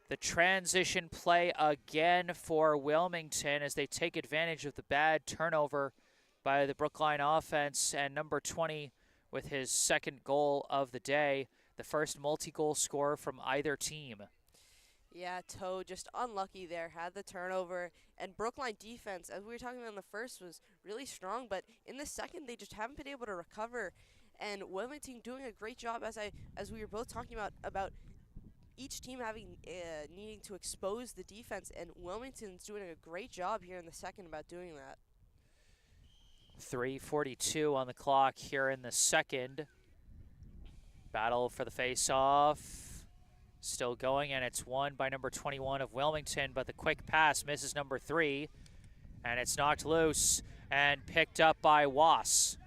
The transition play again for Wilmington as they take advantage of the bad turnover by the Brookline offense, and number 20 with his second goal of the day, the first multi-goal scorer from either team. Yeah, Toe just unlucky there, had the turnover, and Brookline defense, as we were talking about in the first, was really strong, but in the second they just haven't been able to recover, and Wilmington doing a great job, as we were both talking about each team needing to expose the defense, and Wilmington's doing a great job here in the second about doing that. 3:42 on the clock here in the second. Battle for the face-off still going, and it's won by number 21 of Wilmington, but the quick pass misses number 3, and it's knocked loose and picked up by Wass.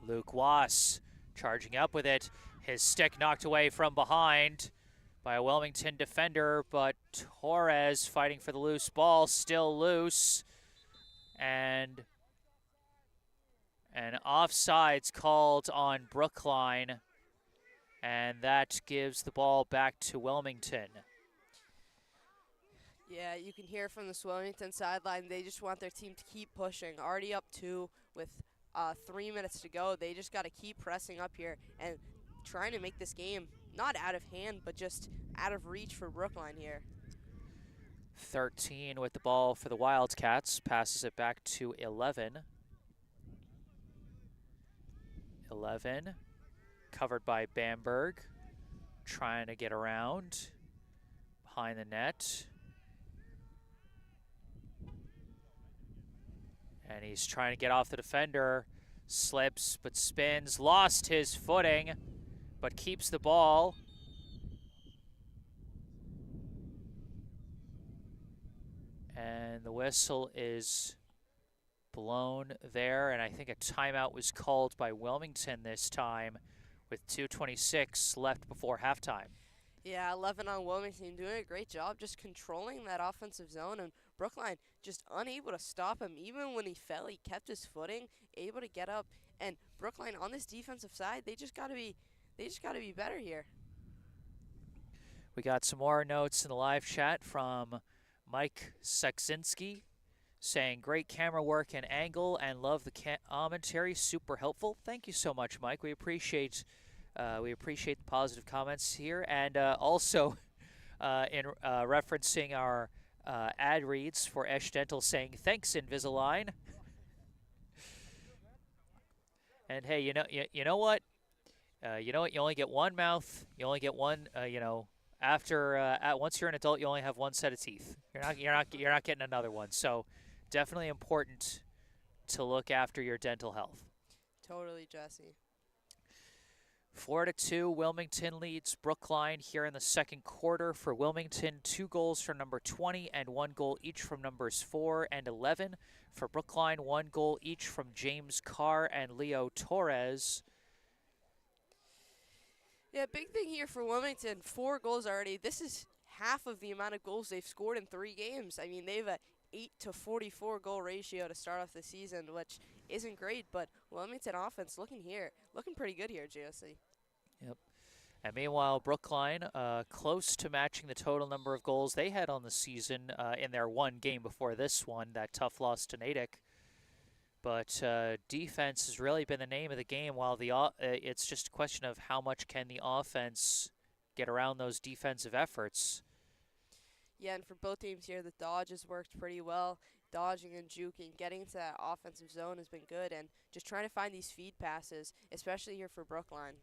Luke Wass charging up with it. His stick knocked away from behind by a Wilmington defender, but Torres fighting for the loose ball, still loose, and an offsides called on Brookline, and that gives the ball back to Wilmington. Yeah, you can hear from the Wilmington sideline, they just want their team to keep pushing. Already up 2 with 3 minutes to go. They just got to keep pressing up here and trying to make this game not out of hand, but just out of reach for Brookline here. 13 with the ball for the Wildcats. Passes it back to 11. 11. Covered by Bamberg. Trying to get around. Behind the net. And he's trying to get off the defender. Slips, but spins. Lost his footing, but keeps the ball. And the whistle is blown there, and I think a timeout was called by Wilmington this time with 2:26 left before halftime. Yeah, 11 on Wilmington, doing a great job just controlling that offensive zone, and Brookline just unable to stop him. Even when he fell, he kept his footing, able to get up. And Brookline on this defensive side, they just got to be better here. We got some more notes in the live chat from Mike Seksinski saying, great camera work and angle and love the commentary, super helpful. Thank you so much, Mike. We appreciate the positive comments here. And also in referencing our ad reads for Esh Dental saying, thanks, Invisalign. And hey, you know what? You only get one mouth. You only get one, once you're an adult, you only have one set of teeth. You're not getting another one. So definitely important to look after your dental health. Totally, Jesse. 4-2, Wilmington leads Brookline here in the second quarter. For Wilmington, 2 goals from number 20 and 1 goal each from numbers 4 and 11. For Brookline, 1 goal each from James Carr and Leo Torres. Yeah, big thing here for Wilmington, 4 goals already. This is half of the amount of goals they've scored in 3 games. I mean, they have a 8-to-44 goal ratio to start off the season, which isn't great, but Wilmington offense looking pretty good here, JOC. Yep. And meanwhile, Brookline close to matching the total number of goals they had on the season in their one game before this one, that tough loss to Natick. But defense has really been the name of the game, while it's just a question of how much can the offense get around those defensive efforts. Yeah, and for both teams here, the dodge has worked pretty well. Dodging and juking, getting into that offensive zone has been good, and just trying to find these feed passes, especially here for Brookline.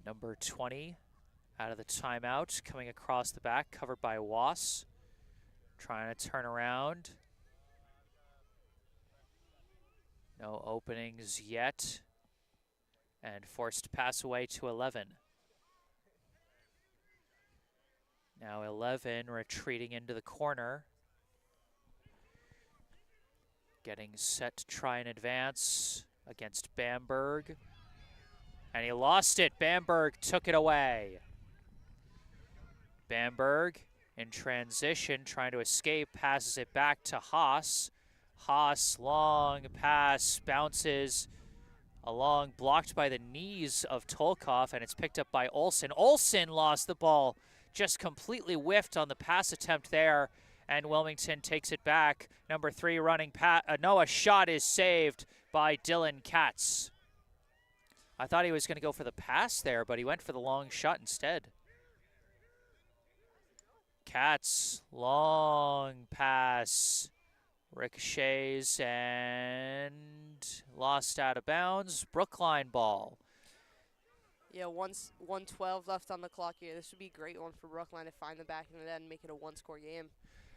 Number 20 out of the timeout, coming across the back, covered by Wass. Trying to turn around. No openings yet. And forced to pass away to 11. Now 11 retreating into the corner. Getting set to try and advance against Bamberg. And he lost it. Bamberg took it away. Bamberg in transition, trying to escape, passes it back to Haas. Haas, long pass, bounces along, blocked by the knees of Tolkov, and it's picked up by Olsen. Olsen lost the ball, just completely whiffed on the pass attempt there, and Wilmington takes it back. Number 3 running a shot is saved by Dylan Katz. I thought he was going to go for the pass there, but he went for the long shot instead. Katz, long pass, ricochets and lost out of bounds. Brookline ball. Yeah, 1:12 left on the clock here. This would be a great one for Brookline to find the back of the net and make it a 1-score game.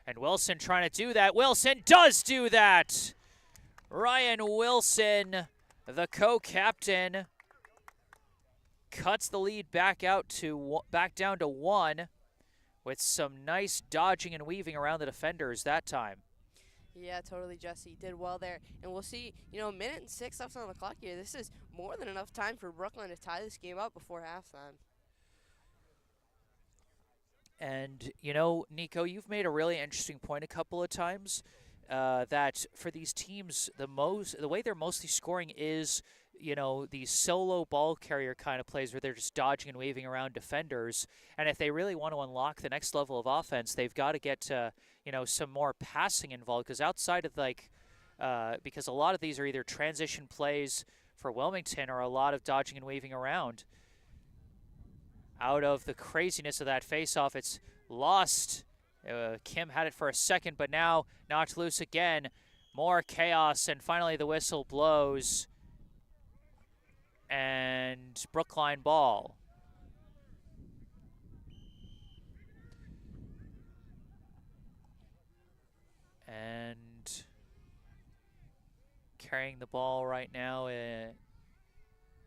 And Wilson trying to do that. Wilson does do that. Ryan Wilson, the co-captain, cuts the lead back down to 1 with some nice dodging and weaving around the defenders that time. Yeah, totally, Jesse. Did well there. And we'll see, a minute and 6 left on the clock here. This is more than enough time for Brookline to tie this game up before halftime. And, Nico, you've made a really interesting point a couple of times that for these teams, the way they're mostly scoring is, these solo ball carrier kind of plays where they're just dodging and waving around defenders. And if they really want to unlock the next level of offense, they've got to get some more passing involved, because outside of because a lot of these are either transition plays for Wilmington or a lot of dodging and weaving around. Out of the craziness of that faceoff, it's lost. Kim had it for a second, but now knocked loose again. More chaos, and finally the whistle blows. And Brookline ball. And carrying the ball right now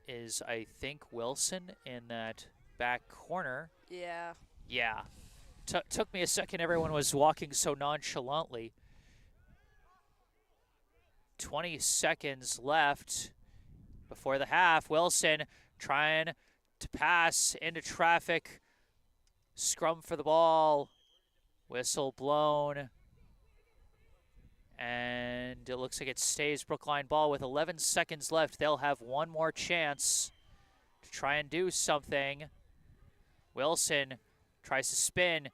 is, I think, Wilson in that back corner. Yeah. Yeah. Took me a second. Everyone was walking so nonchalantly. 20 seconds left before the half. Wilson trying to pass into traffic. Scrum for the ball. Whistle blown. And it looks like it stays Brookline ball with 11 seconds left. They'll have one more chance to try and do something. Wilson tries to spin,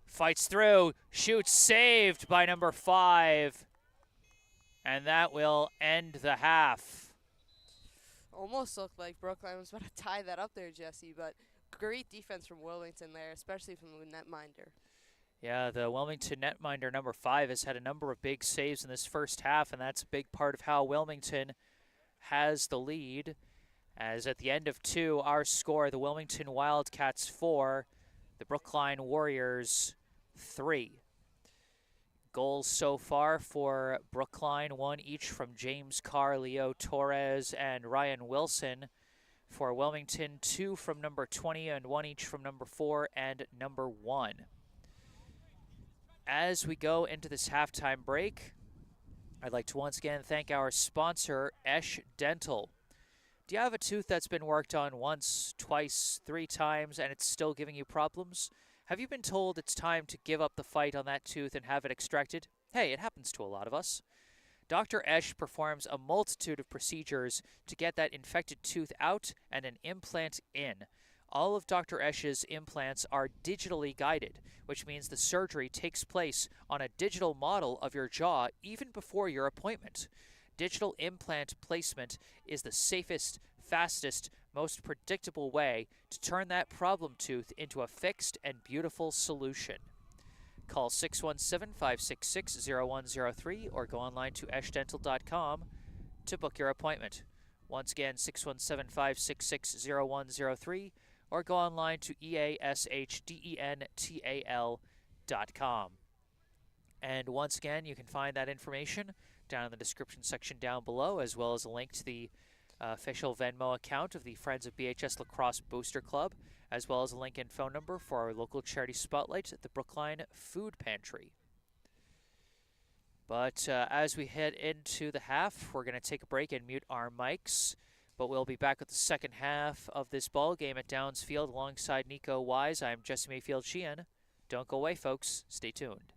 fights through, shoots, saved by number 5. And that will end the half. Almost looked like Brookline was about to tie that up there, Jesse, but great defense from Wilmington there, especially from the netminder. Yeah, the Wilmington netminder number 5 has had a number of big saves in this first half, and that's a big part of how Wilmington has the lead. As at the end of 2, our score, the Wilmington Wildcats 4, the Brookline Warriors 3. Goals so far for Brookline, 1 each from James Carr, Leo Torres, and Ryan Wilson. For Wilmington, 2 from number 20 and 1 each from number 4 and number 1. As we go into this halftime break, I'd like to once again thank our sponsor, Esch Dental. Do you have a tooth that's been worked on once, twice, 3 times, and it's still giving you problems? Have you been told it's time to give up the fight on that tooth and have it extracted? Hey, it happens to a lot of us. Dr. Esch performs a multitude of procedures to get that infected tooth out and an implant in. All of Dr. Esch's implants are digitally guided, which means the surgery takes place on a digital model of your jaw even before your appointment. Digital implant placement is the safest, fastest, most predictable way to turn that problem tooth into a fixed and beautiful solution. Call 617-566-0103 or go online to eschdental.com to book your appointment. Once again, 617-566-0103 or go online to eashdental.com. And once again, you can find that information down in the description section down below, as well as a link to the official Venmo account of the Friends of BHS Lacrosse Booster Club, as well as a link and phone number for our local charity spotlight at the Brookline Food Pantry. But as we head into the half, we're going to take a break and mute our mics. But we'll be back with the second half of this ball game at Downs Field alongside Nico Wise. I'm Jesse Mayfield-Sheehan. Don't go away, folks. Stay tuned.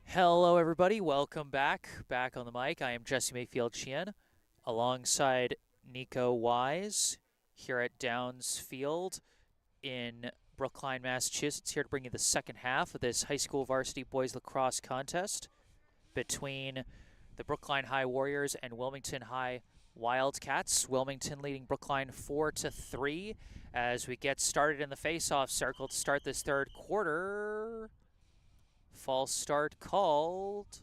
Hello, everybody. Welcome back. Back on the mic. I am Jesse Mayfield-Sheehan alongside Nico Wise here at Downs Field in Brookline, Massachusetts, here to bring you the second half of this high school varsity boys lacrosse contest between the Brookline High Warriors and Wilmington High Wildcats. Wilmington leading Brookline 4-3 as we get started in the face-off circle to start this third quarter. False start called,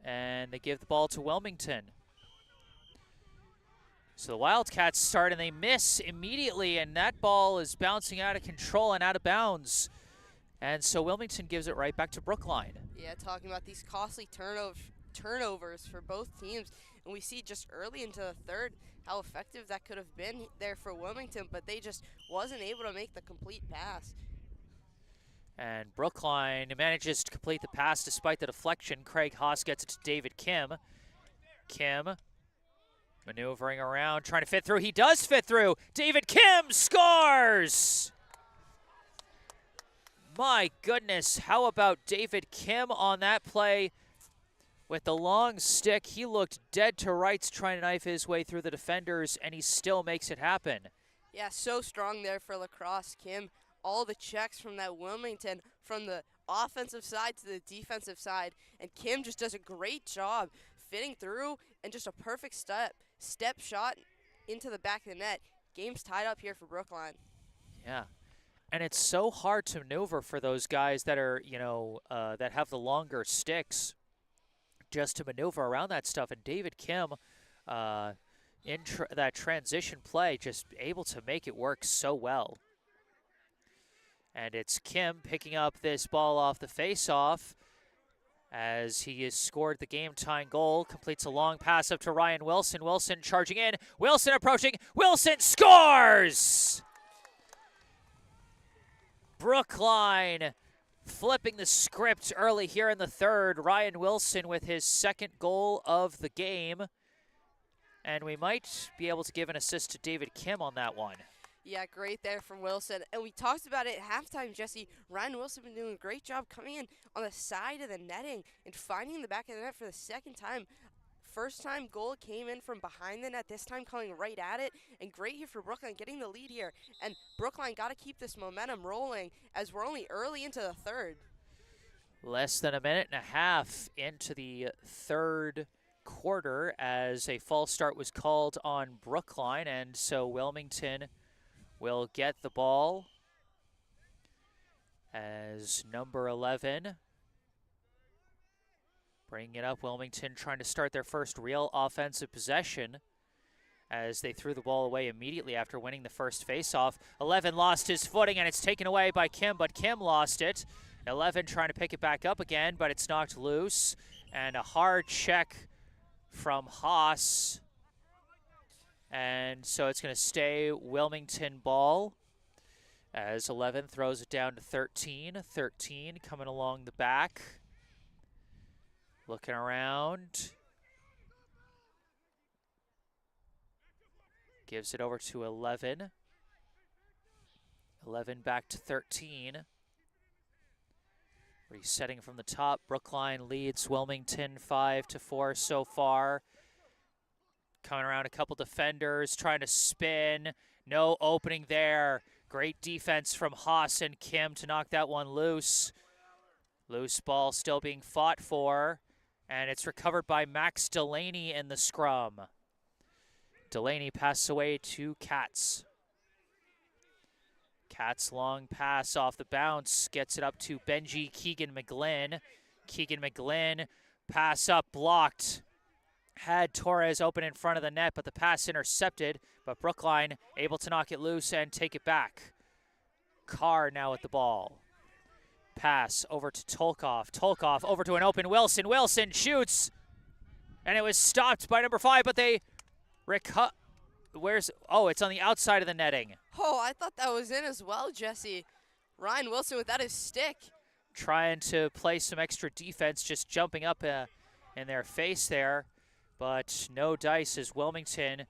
and they give the ball to Wilmington. So the Wildcats start and they miss immediately, and that ball is bouncing out of control and out of bounds. And so Wilmington gives it right back to Brookline. Yeah, talking about these costly turnovers for both teams. And we see just early into the third how effective that could have been there for Wilmington, but they just wasn't able to make the complete pass. And Brookline manages to complete the pass despite the deflection. Craig Haas gets it to David Kim. Kim maneuvering around, trying to fit through. He does fit through. David Kim scores! My goodness, how about David Kim on that play with the long stick? He looked dead to rights trying to knife his way through the defenders, and he still makes it happen. Yeah, so strong there for Lacrosse. Kim, all the checks from that Wilmington, from the offensive side to the defensive side, and Kim just does a great job fitting through and just a perfect step shot into the back of the net. Game's tied up here for Brookline. Yeah. And it's so hard to maneuver for those guys that are, that have the longer sticks just to maneuver around that stuff. And David Kim, in that transition play, just able to make it work so well. And it's Kim picking up this ball off the face-off as he has scored the game-tying goal, completes a long pass up to Ryan Wilson. Wilson charging in, Wilson approaching, Wilson scores! Brookline flipping the script early here in the third. Ryan Wilson with his second goal of the game. And we might be able to give an assist to David Kim on that one. Yeah, great there from Wilson. And we talked about it at halftime, Jesse. Ryan Wilson been doing a great job coming in on the side of the netting and finding the back of the net for the second time. First time goal came in from behind the net, this time coming right at it. And great here for Brookline, getting the lead here. And Brookline got to keep this momentum rolling as we're only early into the third. Less than a minute and a half into the third quarter as a false start was called on Brookline. And so Wilmington will get the ball as number 11 bringing it up. Wilmington trying to start their first real offensive possession as they threw the ball away immediately after winning the first faceoff. 11 lost his footing and it's taken away by Kim, but Kim lost it. 11 trying to pick it back up again, but it's knocked loose. And a hard check from Haas. And so it's going to stay Wilmington ball as 11 throws it down to 13. 13 coming along the back. Looking around. Gives it over to 11. 11 back to 13. Resetting from the top. Brookline leads Wilmington 5-4 so far. Coming around a couple defenders, trying to spin. No opening there. Great defense from Haas and Kim to knock that one loose. Loose ball still being fought for. And it's recovered by Max Delaney in the scrum. Delaney passes away to Katz. Katz long pass off the bounce. Gets it up to Benji Keegan-McGlynn. Keegan-McGlynn, pass up, blocked. Had Torres open in front of the net, but the pass intercepted. But Brookline able to knock it loose and take it back. Carr now with the ball. Pass over to Tolkov. Tolkov over to an open Wilson. Wilson shoots. And it was stopped by number 5, but they it's on the outside of the netting. Oh, I thought that was in as well, Jesse. Ryan Wilson without his stick. Trying to play some extra defense, just jumping up in their face there. But no dice as Wilmington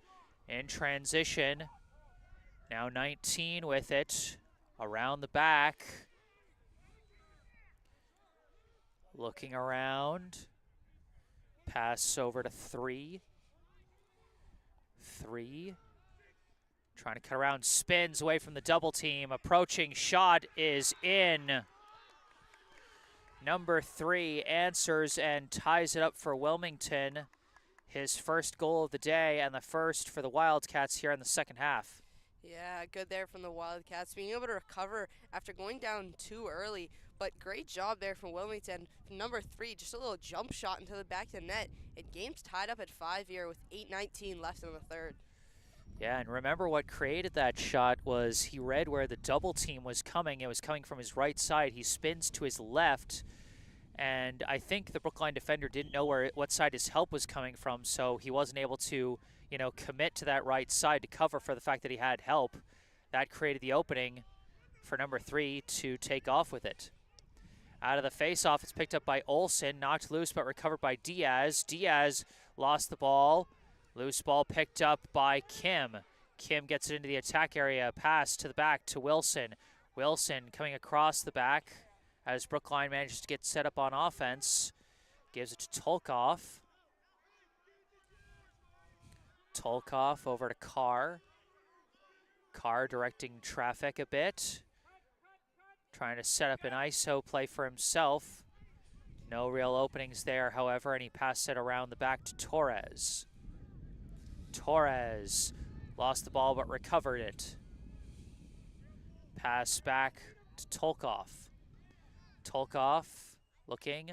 in transition. Now 19 with it around the back. Looking around. Pass over to 3. 3. Trying to cut around, spins away from the double team. Approaching shot is in. Number 3 answers and ties it up for Wilmington. His first goal of the day and the first for the Wildcats here in the second half. Yeah, good there from the Wildcats, being able to recover after going down too early. But great job there from Wilmington. Number 3, just a little jump shot into the back of the net. And game's tied up at 5 here with 8:19 left in the third. Yeah, and remember what created that shot was he read where the double team was coming. It was coming from his right side. He spins to his left, and I think the Brookline defender didn't know what side his help was coming from, so he wasn't able to, commit to that right side to cover for the fact that he had help. That created the opening for number 3 to take off with it. Out of the face-off, it's picked up by Olsen, knocked loose but recovered by Diaz. Diaz lost the ball. Loose ball picked up by Kim. Kim gets it into the attack area. Pass to the back to Wilson. Wilson coming across the back as Brookline manages to get set up on offense. Gives it to Tolkoff. Tolkoff over to Carr. Carr directing traffic a bit. Trying to set up an ISO play for himself. No real openings there, however, and he passed it around the back to Torres. Torres lost the ball but recovered it. Pass back to Tolkoff. Tolkoff looking.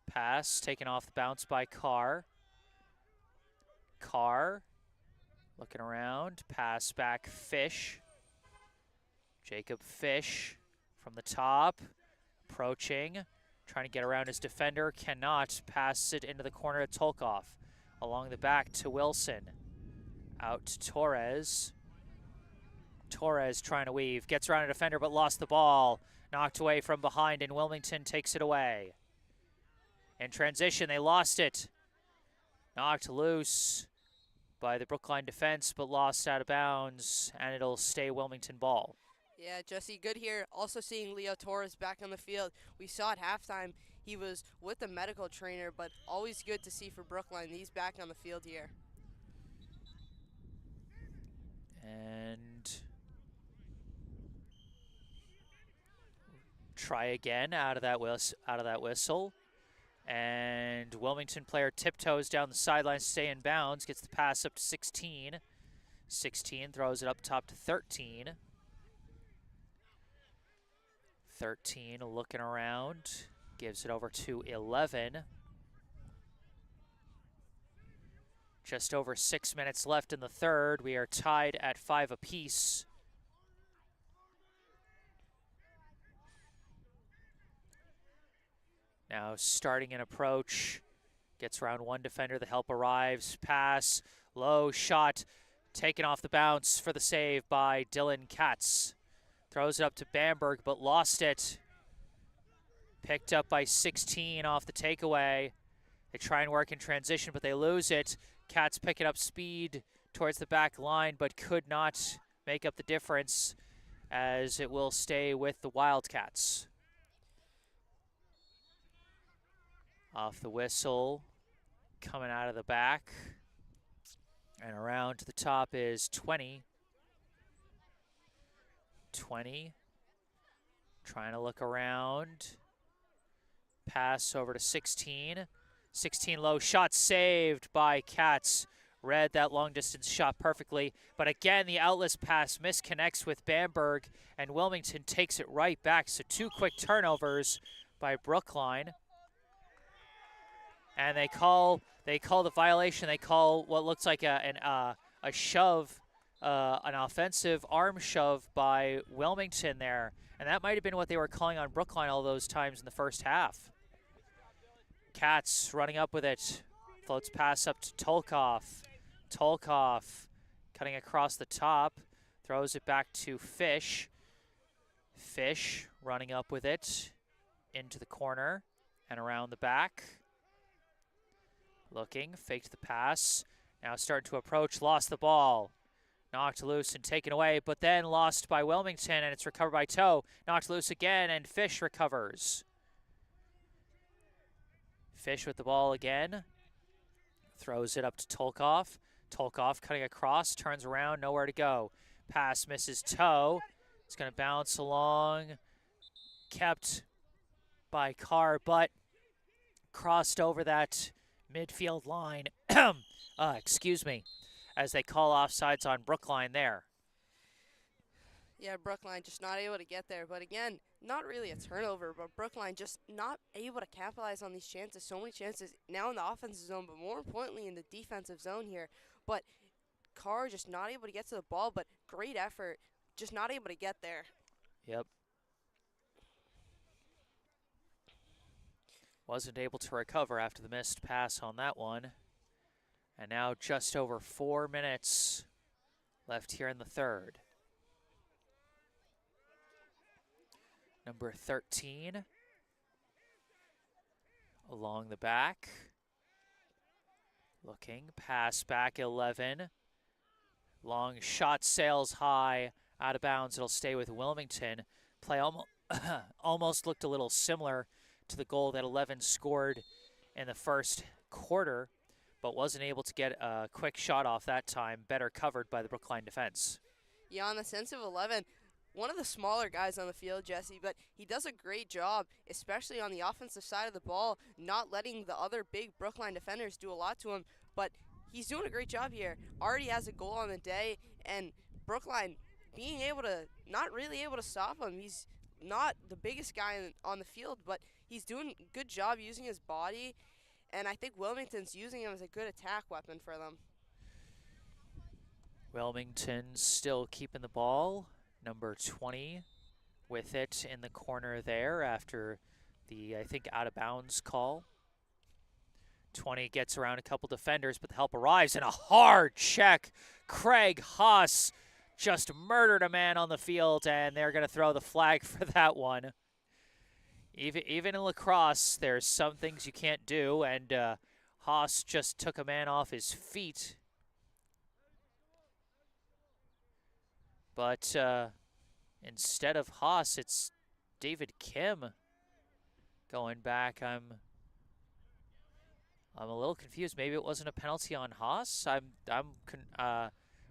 Pass taken off the bounce by Carr. Carr looking around. Pass back Fish. Jacob Fish from the top. Approaching. Trying to get around his defender. Cannot. Pass it into the corner to Tolkoff. Along the back to Wilson. Out to Torres. Torres trying to weave. Gets around a defender but lost the ball. Knocked away from behind and Wilmington takes it away. In transition, they lost it. Knocked loose by the Brookline defense but lost out of bounds, and it'll stay Wilmington ball. Yeah, Jesse, good here. Also seeing Leo Torres back on the field. We saw at halftime he was with the medical trainer, but always good to see for Brookline. He's back on the field here. And try again out of that whistle. And Wilmington player tiptoes down the sideline, stay in bounds, gets the pass up to 16. 16 throws it up top to 13. 13 looking around, gives it over to 11. Just over 6 minutes left in the third. We are tied at 5 apiece. Now starting an approach, gets around one defender, the help arrives, pass, low shot, taken off the bounce for the save by Dylan Katz. Throws it up to Bamberg, but lost it. Picked up by 16 off the takeaway. They try and work in transition, but they lose it. Katz picking up speed towards the back line, but could not make up the difference as it will stay with the Wildcats. Off the whistle, coming out of the back. And around to the top is 20. 20. Trying to look around. Pass over to 16. 16 low shot saved by Katz. Read that long distance shot perfectly. But again, the outless pass misconnects with Bamberg, and Wilmington takes it right back. So 2 quick turnovers by Brookline. And they call the violation. They call what looks like a shove, an offensive arm shove by Wilmington there. And that might have been what they were calling on Brookline all those times in the first half. Katz running up with it. Floats pass up to Tolkoff. Tolkoff cutting across the top. Throws it back to Fish. Fish running up with it into the corner and around the back. Looking, faked the pass. Now starting to approach, lost the ball. Knocked loose and taken away, but then lost by Wilmington, and it's recovered by Toe. Knocked loose again, and Fish recovers. Fish with the ball again. Throws it up to Tolkoff. Tolkoff cutting across, turns around, nowhere to go. Pass misses toe. It's going to bounce along. Kept by Carr, but crossed over that midfield line. Excuse me, as they call offsides on Brookline there. Yeah, Brookline just not able to get there. But again, not really a turnover, but Brookline just not able to capitalize on these chances. So many chances now in the offensive zone, but more importantly in the defensive zone here. But Carr just not able to get to the ball, but great effort, just not able to get there. Yep. Wasn't able to recover after the missed pass on that one. And now just over 4 minutes left here in the third. Number 13 along the back. Looking, pass back 11. Long shot sails high, out of bounds. It'll stay with Wilmington. Play almost looked a little similar to the goal that 11 scored in the first quarter, but wasn't able to get a quick shot off that time. Better covered by the Brookline defense. Yeah, on the sense of 11, one of the smaller guys on the field, Jesse, but he does a great job, especially on the offensive side of the ball, not letting the other big Brookline defenders do a lot to him, but he's doing a great job here. Already has a goal on the day, and Brookline being able to, not really able to stop him. He's not the biggest guy on the field, but he's doing a good job using his body, and I think Wilmington's using him as a good attack weapon for them. Wilmington still keeping the ball. Number 20 with it in the corner there after the, I think, out-of-bounds call. 20 gets around a couple defenders, but the help arrives, and a hard check. Craig Haas just murdered a man on the field, and they're going to throw the flag for that one. Even in lacrosse, there's some things you can't do, and Haas just took a man off his feet. But instead of Haas, it's David Kim going back. I'm a little confused. Maybe it wasn't a penalty on Haas.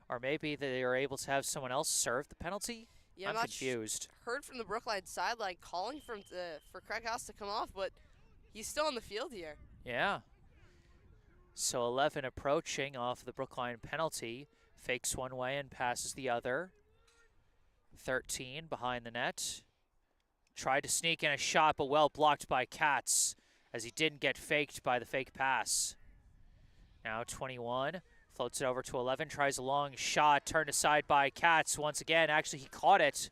Or maybe they were able to have someone else serve the penalty. Yeah, I'm confused. Heard from the Brookline sideline calling for Craig Haas to come off, but he's still on the field here. Yeah. So 11 approaching off the Brookline penalty. Fakes one way and passes the other. 13 behind the net. Tried to sneak in a shot, but well blocked by Katz as he didn't get faked by the fake pass. Now 21 floats it over to 11, tries a long shot, turned aside by Katz once again. Actually, he caught it.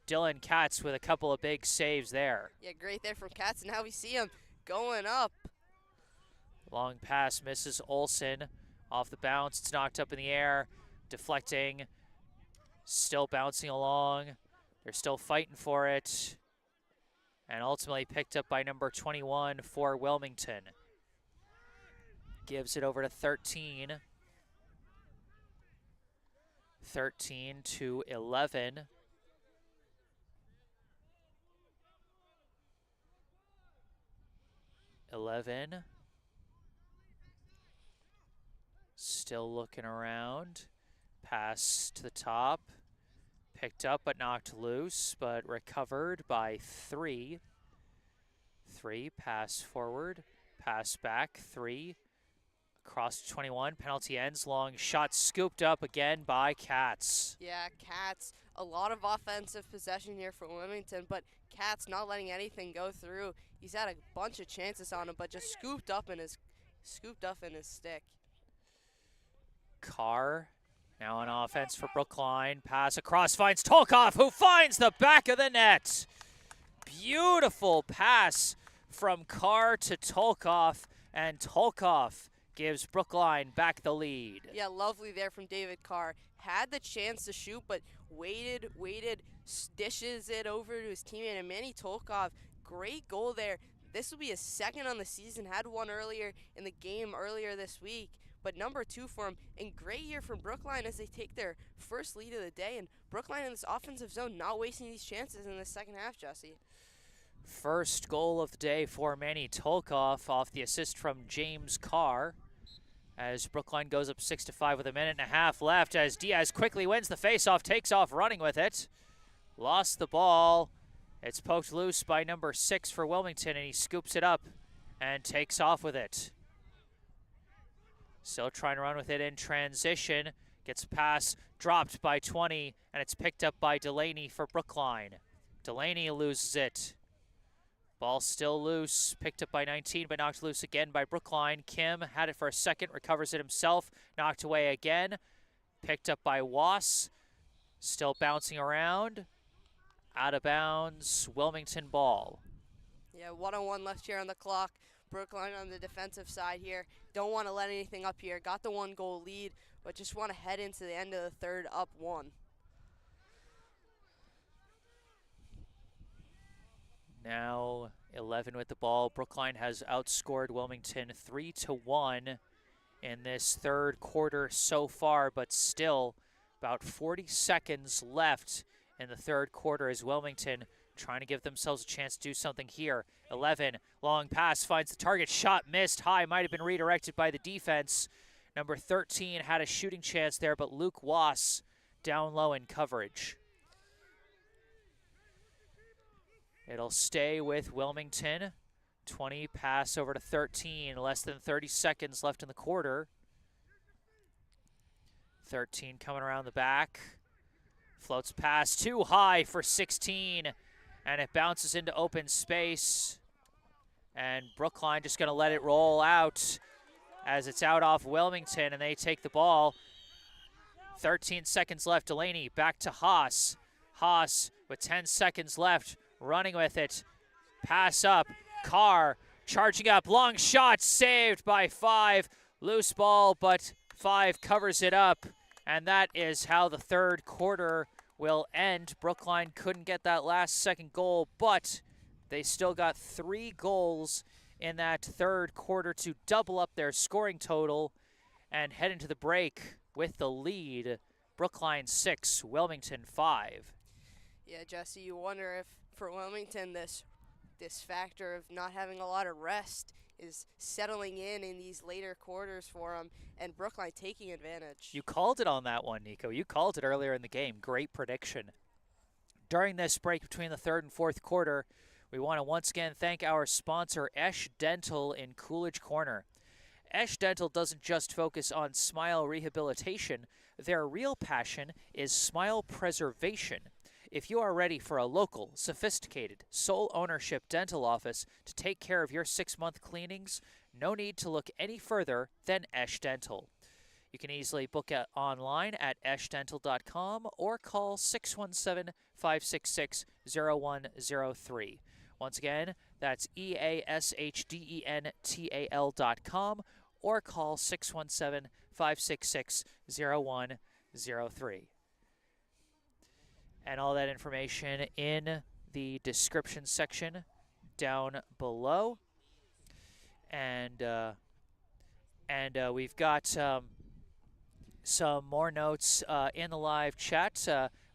Dylan Katz with a couple of big saves there. Yeah, great there from Katz, and now we see him going up. Long pass misses Olsen off the bounce. It's knocked up in the air, deflecting. Still bouncing along. They're still fighting for it. And ultimately picked up by number 21 for Wilmington. Gives it over to 13. 13 to 11. Still looking around. Pass to the top. Picked up but knocked loose, but recovered by 3. 3, pass forward, pass back, 3. Across 21, penalty ends, long shot scooped up again by Katz. Yeah, Katz, a lot of offensive possession here for Wilmington, but Katz not letting anything go through. He's had a bunch of chances on him, but just scooped up in his stick. Carr now on offense for Brookline. Pass across, finds Tolkoff, who finds the back of the net. Beautiful pass from Carr to Tolkoff, and Tolkoff gives Brookline back the lead. Yeah, lovely there from David Carr. Had the chance to shoot, but waited, dishes it over to his teammate, and Manny Tolkoff, great goal there. This will be his second on the season. Had one earlier in the game earlier this week, but number 2 for him. And great year from Brookline as they take their first lead of the day. And Brookline in this offensive zone not wasting these chances in the second half, Jesse. First goal of the day for Manny Tolkoff off the assist from James Carr. As Brookline goes up 6-5 with a minute and a half left, as Diaz quickly wins the faceoff, takes off running with it. Lost the ball. It's poked loose by number 6 for Wilmington, and he scoops it up and takes off with it. Still trying to run with it in transition. Gets a pass dropped by 20, and it's picked up by Delaney for Brookline. Delaney loses it. Ball still loose, picked up by 19, but knocked loose again by Brookline. Kim had it for a second, recovers it himself, knocked away again. Picked up by Wass, still bouncing around. Out of bounds, Wilmington ball. Yeah, 1:01 left here on the clock. Brookline on the defensive side here. Don't want to let anything up here. Got the 1-goal lead, but just want to head into the end of the third up 1. Now 11 with the ball. Brookline has outscored Wilmington 3-1 in this third quarter so far, but still about 40 seconds left in the third quarter as Wilmington trying to give themselves a chance to do something here. 11, long pass, finds the target, shot missed high, might have been redirected by the defense. Number 13 had a shooting chance there, but Luke Wass down low in coverage. It'll stay with Wilmington. 20 pass over to 13. Less than 30 seconds left in the quarter. 13 coming around the back. Floats pass too high for 16. And it bounces into open space. And Brookline just going to let it roll out as it's out off Wilmington, and they take the ball. 13 seconds left. Delaney back to Haas. Haas with 10 seconds left. Running with it, pass up, Carr charging up, long shot, saved by 5. Loose ball, but 5 covers it up, and that is how the third quarter will end. Brookline couldn't get that last second goal, but they still got 3 goals in that third quarter to double up their scoring total and head into the break with the lead. Brookline 6, Wilmington 5. Yeah, Jesse, you wonder if for Wilmington this factor of not having a lot of rest is settling in these later quarters for them, and Brookline taking advantage. You called it on that one, Nico. You called it earlier in the game. Great prediction. During this break between the third and fourth quarter, we want to once again thank our sponsor, Esch Dental in Coolidge Corner. Esch Dental doesn't just focus on smile rehabilitation. Their real passion is smile preservation. If you are ready for a local, sophisticated, sole ownership dental office to take care of your 6-month cleanings, no need to look any further than Esch Dental. You can easily book it online at eschdental.com or call 617-566-0103. Once again, that's EASHDENTAL.com or call 617-566-0103. And all that information in the description section down below. And we've got some more notes in the live chat.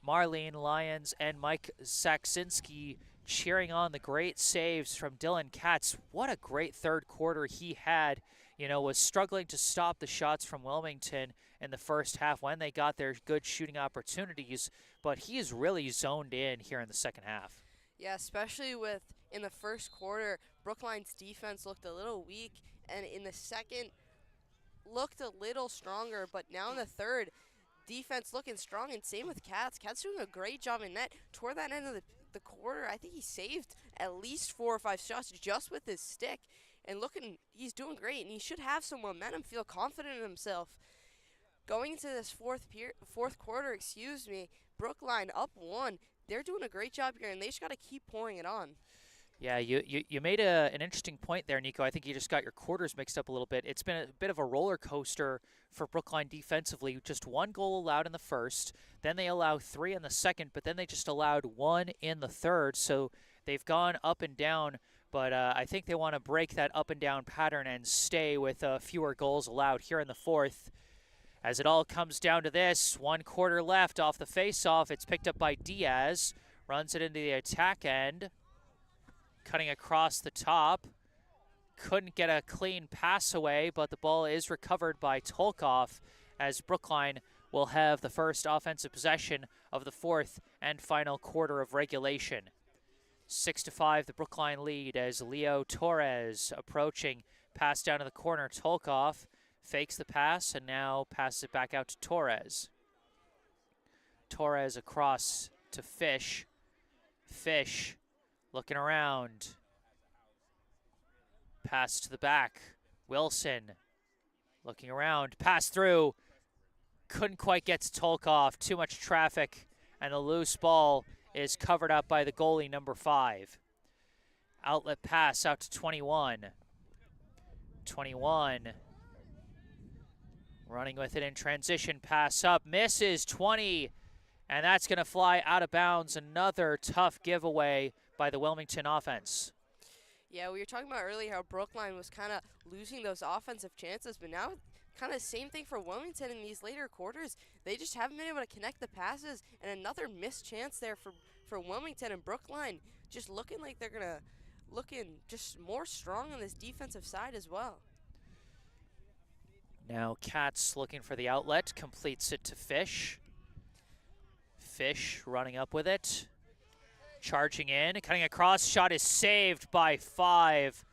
Marlene Lyons and Mike Saksinski cheering on the great saves from Dylan Katz. What a great third quarter he had. You know, was struggling to stop the shots from Wilmington in the first half when they got their good shooting opportunities, but he is really zoned in here in the second half. Yeah, especially with in the first quarter, Brookline's defense looked a little weak, and in the second looked a little stronger, but now in the third, defense looking strong, and same with Katz. Katz doing a great job in net. Toward that end of the quarter, I think he saved at least 4 or 5 shots just with his stick, and he's doing great, and he should have some momentum, feel confident in himself. Going into this fourth quarter, Brookline up 1. They're doing a great job here, and they just got to keep pouring it on. Yeah, you made an interesting point there, Nico. I think you just got your quarters mixed up a little bit. It's been a bit of a roller coaster for Brookline defensively. Just 1 goal allowed in the first, then they allow 3 in the second, but then they just allowed 1 in the third. So they've gone up and down, but I think they want to break that up and down pattern and stay with fewer goals allowed here in the fourth. As it all comes down to this, 1 quarter left off the face-off. It's picked up by Diaz, runs it into the attack end. cutting across the top. Couldn't get a clean pass away, but the ball is recovered by Tolkoff as Brookline will have the first offensive possession of the fourth and final quarter of regulation. 6-5, the Brookline lead as Leo Torres approaching. Pass down to the corner. Tolkoff fakes the pass and now passes it back out to Torres. Torres across to Fish. Fish looking around. Pass to the back. Wilson looking around. Pass through. Couldn't quite get to Tolkoff. Too much traffic. And the loose ball is covered up by the goalie, number 5. Outlet pass out to 21. 21. Running with it in transition. Pass up. Misses 20. And that's going to fly out of bounds. Another tough giveaway by the Wilmington offense. Yeah, we were talking about earlier how Brookline was kind of losing those offensive chances, but now kind of same thing for Wilmington in these later quarters. They just haven't been able to connect the passes, and another missed chance there for Wilmington, and Brookline just looking like they're going to just more strong on this defensive side as well. Now Katz looking for the outlet, completes it to Fish. Fish running up with it. Charging in, cutting across, shot is saved by 5.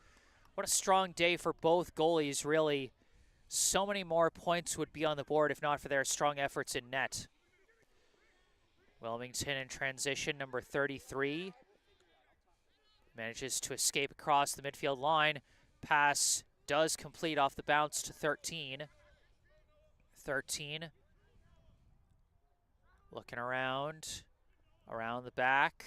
What a strong day for both goalies, really. So many more points would be on the board if not for their strong efforts in net. Wilmington in transition, number 33. Manages to escape across the midfield line. Pass does complete off the bounce to 13. 13. Looking around the back.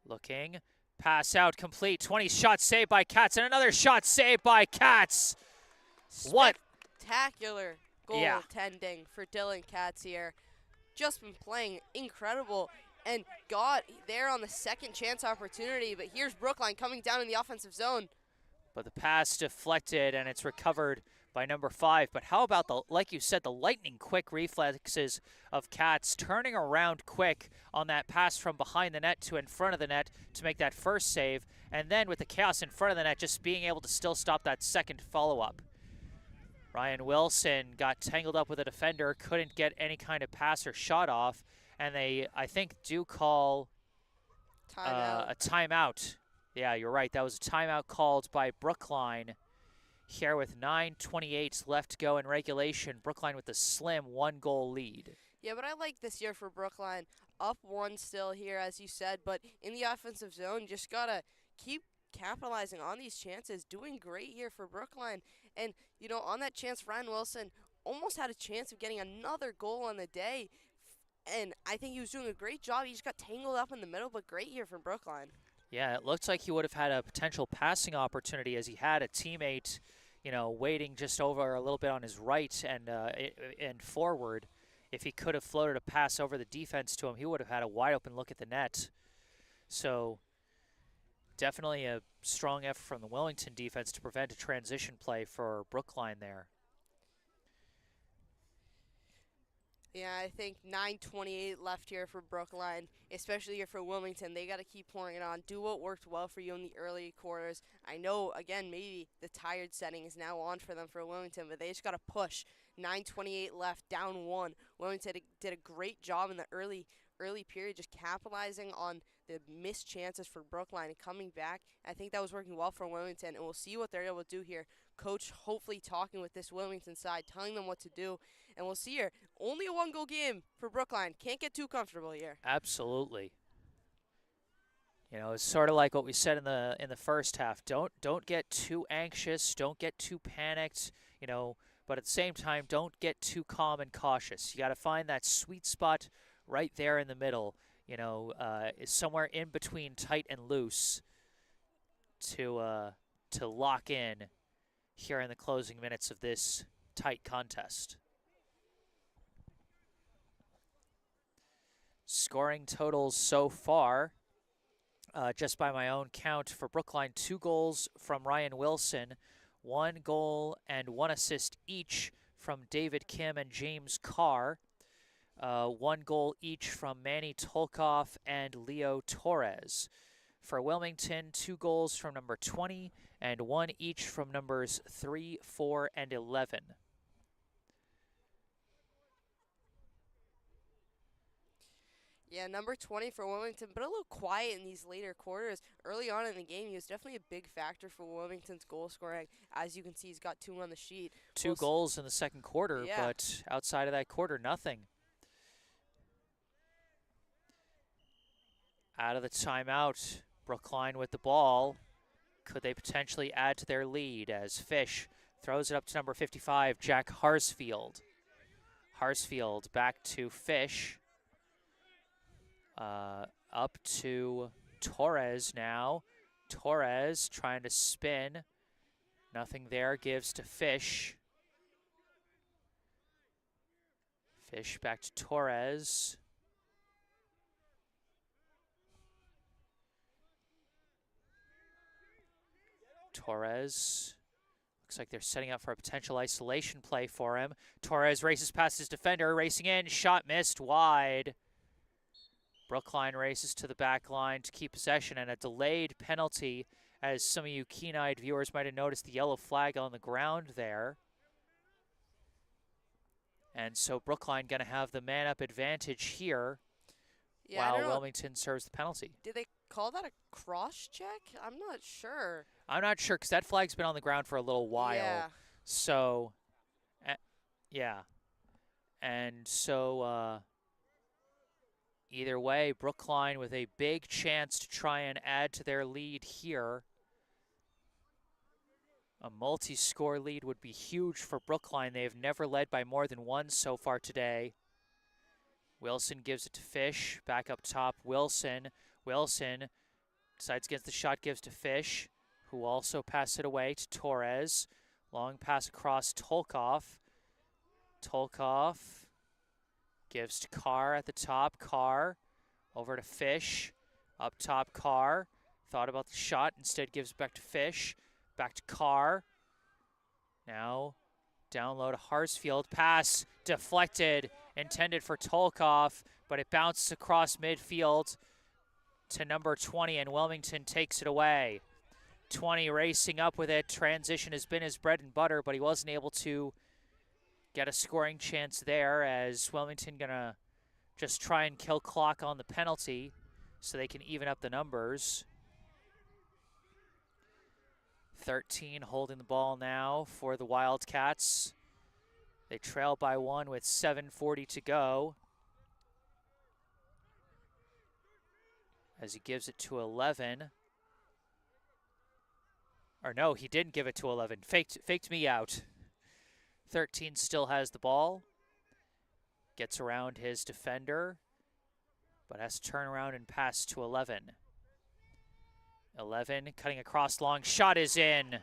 Looking, pass out, complete, 20 shot saved by Katz, and another shot saved by Katz. What? Spectacular goaltending for Dylan Katz here. Just been playing incredible and got there on the second chance opportunity, but here's Brookline coming down in the offensive zone. But the pass deflected, and it's recovered by number 5. But how about like you said, the lightning quick reflexes of Katz turning around quick on that pass from behind the net to in front of the net to make that first save, and then with the chaos in front of the net, just being able to still stop that second follow-up. Ryan Wilson got tangled up with a defender, couldn't get any kind of pass or shot off, and they, I think, do call a timeout. Yeah, you're right. That was a timeout called by Brookline. Here with 9:28 left to go in regulation, Brookline with a slim 1-goal lead. Yeah, but I like this year for Brookline. Up 1 still here, as you said, but in the offensive zone, just got to keep capitalizing on these chances. Doing great here for Brookline. And, you know, on that chance, Ryan Wilson almost had a chance of getting another goal on the day. And I think he was doing a great job. He just got tangled up in the middle, but great here from Brookline. Yeah, it looks like he would have had a potential passing opportunity as he had a teammate, you know, waiting just over a little bit on his right and forward. If he could have floated a pass over the defense to him, he would have had a wide open look at the net. So definitely a strong effort from the Wilmington defense to prevent a transition play for Brookline there. Yeah, I think 9:28 left here for Brookline, especially here for Wilmington. They got to keep pouring it on. Do what worked well for you in the early quarters. I know, again, maybe the tired setting is now on for them for Wilmington, but they just got to push. 9:28 left, down 1. Wilmington did a great job in the early period, just capitalizing on the missed chances for Brookline and coming back. I think that was working well for Wilmington, and we'll see what they're able to do here. Coach hopefully talking with this Wilmington side, telling them what to do, and we'll see here. Only a 1-goal game for Brookline. Can't get too comfortable here. Absolutely. You know, it's sort of like what we said in the first half. Don't get too anxious. Don't get too panicked. You know, but at the same time, don't get too calm and cautious. You got to find that sweet spot right there in the middle. You know, is somewhere in between tight and loose to lock in here in the closing minutes of this tight contest. Scoring totals so far, just by my own count, for Brookline, 2 goals from Ryan Wilson, 1 goal and 1 assist each from David Kim and James Carr, 1 goal each from Manny Tolkoff and Leo Torres. for Wilmington, 2 goals from number 20 and 1 each from numbers 3, 4, and 11. Yeah, number 20 for Wilmington, but a little quiet in these later quarters. Early on in the game, he was definitely a big factor for Wilmington's goal scoring. As you can see, he's got 2 on the sheet. 2 goals in the second quarter, but outside of that quarter, nothing. Out of the timeout, Brookline with the ball. Could they potentially add to their lead as Fish throws it up to number 55, Jack Harsfield. Harsfield back to Fish. Up to Torres now. Torres trying to spin. Nothing there, gives to Fish. Fish back to Torres. Torres. Looks like they're setting up for a potential isolation play for him. Torres races past his defender, racing in. Shot missed wide. Brookline races to the back line to keep possession, and a delayed penalty, as some of you keen-eyed viewers might have noticed the yellow flag on the ground there. And so Brookline going to have the man-up advantage here while Wilmington serves the penalty. Did they call that a cross check? I'm not sure. I'm not sure because that flag's been on the ground for a little while. Yeah. So, yeah. And so, either way, Brookline with a big chance to try and add to their lead here. A multi-score lead would be huge for Brookline. They have never led by more than 1 so far today. Wilson gives it to Fish. Back up top, Wilson. Wilson decides against the shot, gives to Fish, who also passes it away to Torres. Long pass across Tolkov. Tolkov gives to Carr at the top. Carr over to Fish. Up top, Carr. Thought about the shot, instead gives back to Fish. Back to Carr. Now down low to Harsfield. Pass deflected, intended for Tolkov, but it bounces across midfield to number 20, and Wilmington takes it away. 20 racing up with it. Transition has been his bread and butter, but he wasn't able to get a scoring chance there, as Wilmington gonna just try and kill clock on the penalty so they can even up the numbers. 13 holding the ball now for the Wildcats. They trail by 1 with 7:40 to go. As he gives it to 11. Or no, he didn't give it to 11. Faked me out. 13 still has the ball. Gets around his defender, but has to turn around and pass to 11. 11 cutting across, long shot is in.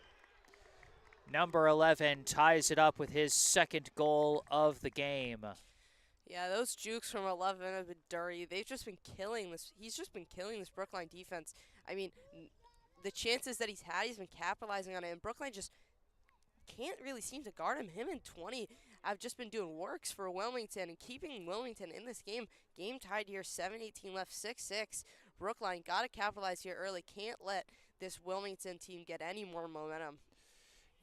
Number 11 ties it up with his second goal of the game. Yeah, those jukes from 11 have been dirty. They've just been killing this. He's just been killing this Brookline defense. I mean, the chances that he's had, he's been capitalizing on it, and Brookline just can't really seem to guard him. Him and 20 have just been doing works for Wilmington and keeping Wilmington in this game. Game tied here, 7:18 left, 6-6. Brookline got to capitalize here early. Can't let this Wilmington team get any more momentum.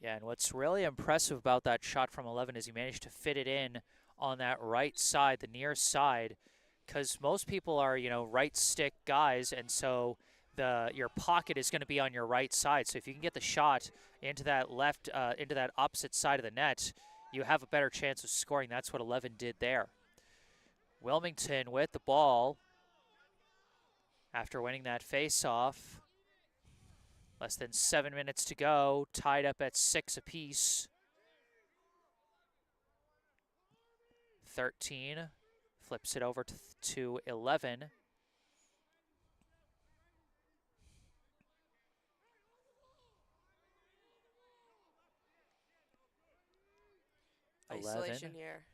Yeah, and what's really impressive about that shot from 11 is he managed to fit it in on that right side, the near side, because most people are, right stick guys, and so your pocket is going to be on your right side. So if you can get the shot into that into that opposite side of the net, you have a better chance of scoring. That's what 11 did there. Wilmington with the ball after winning that face-off. Less than 7 minutes to go, tied up at 6 apiece. 13 flips it over to 11. Isolation here.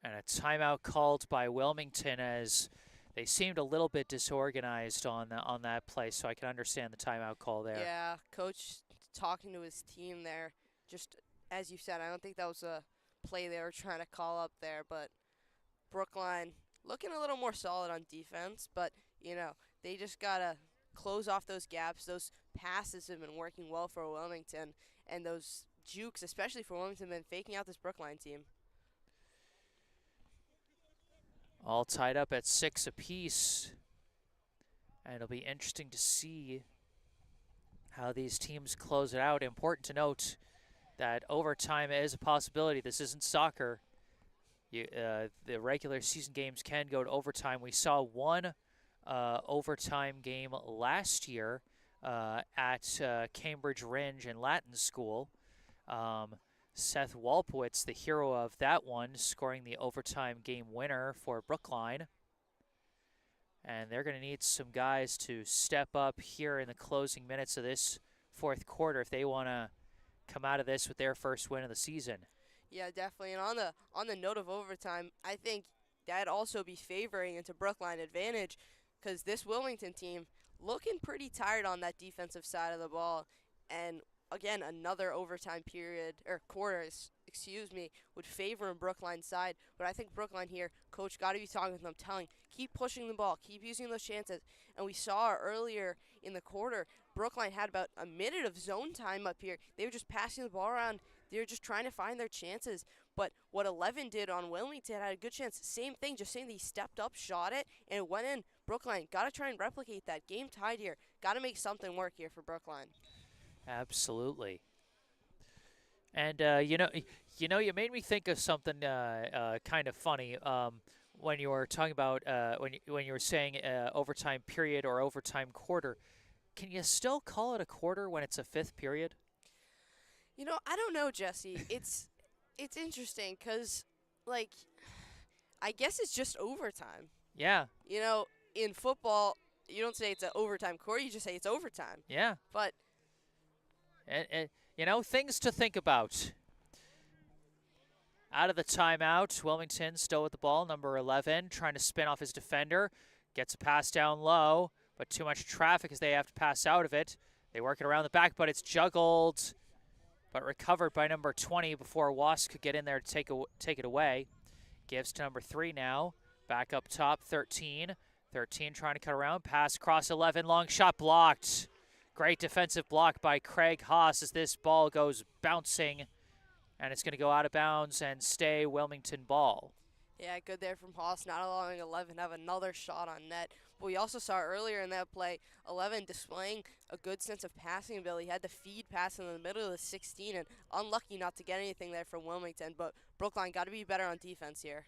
And a timeout called by Wilmington, as they seemed a little bit disorganized on that play, so I can understand the timeout call there. Yeah, coach talking to his team there. Just as you said, I don't think that was a play they were trying to call up there, but Brookline looking a little more solid on defense, but they just gotta close off those gaps. Those passes have been working well for Wilmington, and those jukes, especially for Wilmington, have been faking out this Brookline team. All tied up at 6 apiece, and it'll be interesting to see how these teams close it out. Important to note that overtime is a possibility. This isn't soccer. The regular season games can go to overtime. We saw one overtime game last year at Cambridge Ringe and Latin School. Seth Walpowitz, the hero of that one, scoring the overtime game winner for Brookline. And they're going to need some guys to step up here in the closing minutes of this fourth quarter if they want to come out of this with their first win of the season. Yeah, definitely. And on the note of overtime, I think that'd also be favoring into Brookline advantage because this Wilmington team looking pretty tired on that defensive side of the ball. And again, another overtime period or quarters, would favor in Brookline's side. But I think Brookline here, coach got to be talking with them, telling, keep pushing the ball, keep using those chances. And we saw earlier in the quarter, Brookline had about a minute of zone time up here. They were just passing the ball around. They were just trying to find their chances. But what 11 did on Wilmington had a good chance. Same thing, just saying they stepped up, shot it, and it went in. Brookline, got to try and replicate that. Game tied here. Got to make something work here for Brookline. Absolutely. And you made me think of something kind of funny when you were talking about when you were saying overtime period or overtime quarter. Can you still call it a quarter when it's a fifth period? I don't know, Jesse. It's interesting because, I guess it's just overtime. Yeah. In football, you don't say it's an overtime quarter. You just say it's overtime. Yeah. But and things to think about. Out of the timeout, Wilmington still with the ball, number 11, trying to spin off his defender. Gets a pass down low, but too much traffic as they have to pass out of it. They work it around the back, but it's juggled, but recovered by number 20 before Wass could get in there to take it away. Gives to number 3 now. Back up top, 13. 13 trying to cut around. Pass across 11. Long shot blocked. Great defensive block by Craig Haas as this ball goes bouncing. And it's going to go out of bounds and stay Wilmington ball. Yeah, good there from Haas, not allowing 11 to have another shot on net. But we also saw earlier in that play, 11 displaying a good sense of passing ability. He had the feed pass in the middle of the 16 and unlucky not to get anything there from Wilmington. But Brookline got to be better on defense here.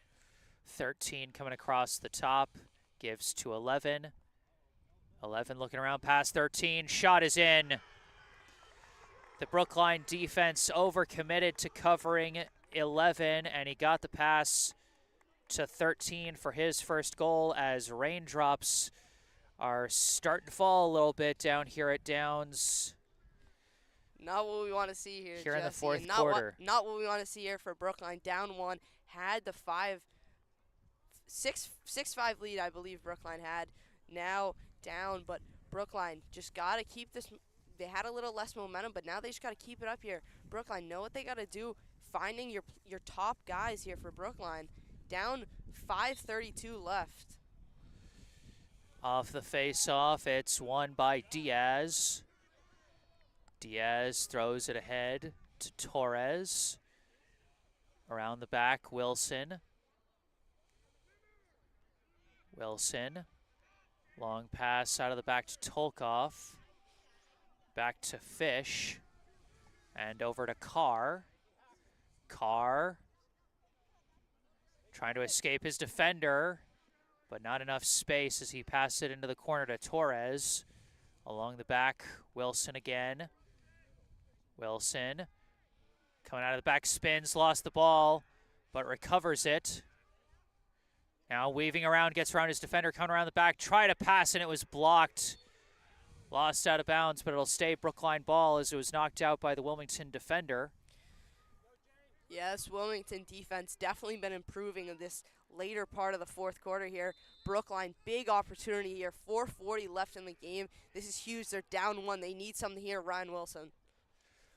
13 coming across the top, gives to 11. 11 looking around past 13. Shot is in. The Brookline defense overcommitted to covering 11, and he got the pass to 13 for his first goal as raindrops are starting to fall a little bit down here at Downs. Not what we want to see here, Jesse. In the fourth quarter. Not what we want to see here for Brookline. Down 1, had the 6-5 lead, I believe Brookline had. Now down, but Brookline just got to keep this. They had a little less momentum, but now they just got to keep it up here. Brookline, know what they got to do. Finding your top guys here for Brookline. Down 5:32 left. Off the face-off, it's won by Diaz. Diaz throws it ahead to Torres. Around the back, Wilson. Wilson. Long pass out of the back to Tolkoff. Back to Fish. And over to Carr. Carr trying to escape his defender, but not enough space as he passed it into the corner to Torres. Along the back, Wilson again. Wilson coming out of the back, spins, lost the ball, but recovers it. Now weaving around, gets around his defender, coming around the back, try to pass, and it was blocked. Lost out of bounds, but it'll stay Brookline ball as it was knocked out by the Wilmington defender. Yes, Wilmington defense definitely been improving in this later part of the fourth quarter here. Brookline, big opportunity here. 4:40 left in the game. This is huge. They're down 1. They need something here. Ryan Wilson.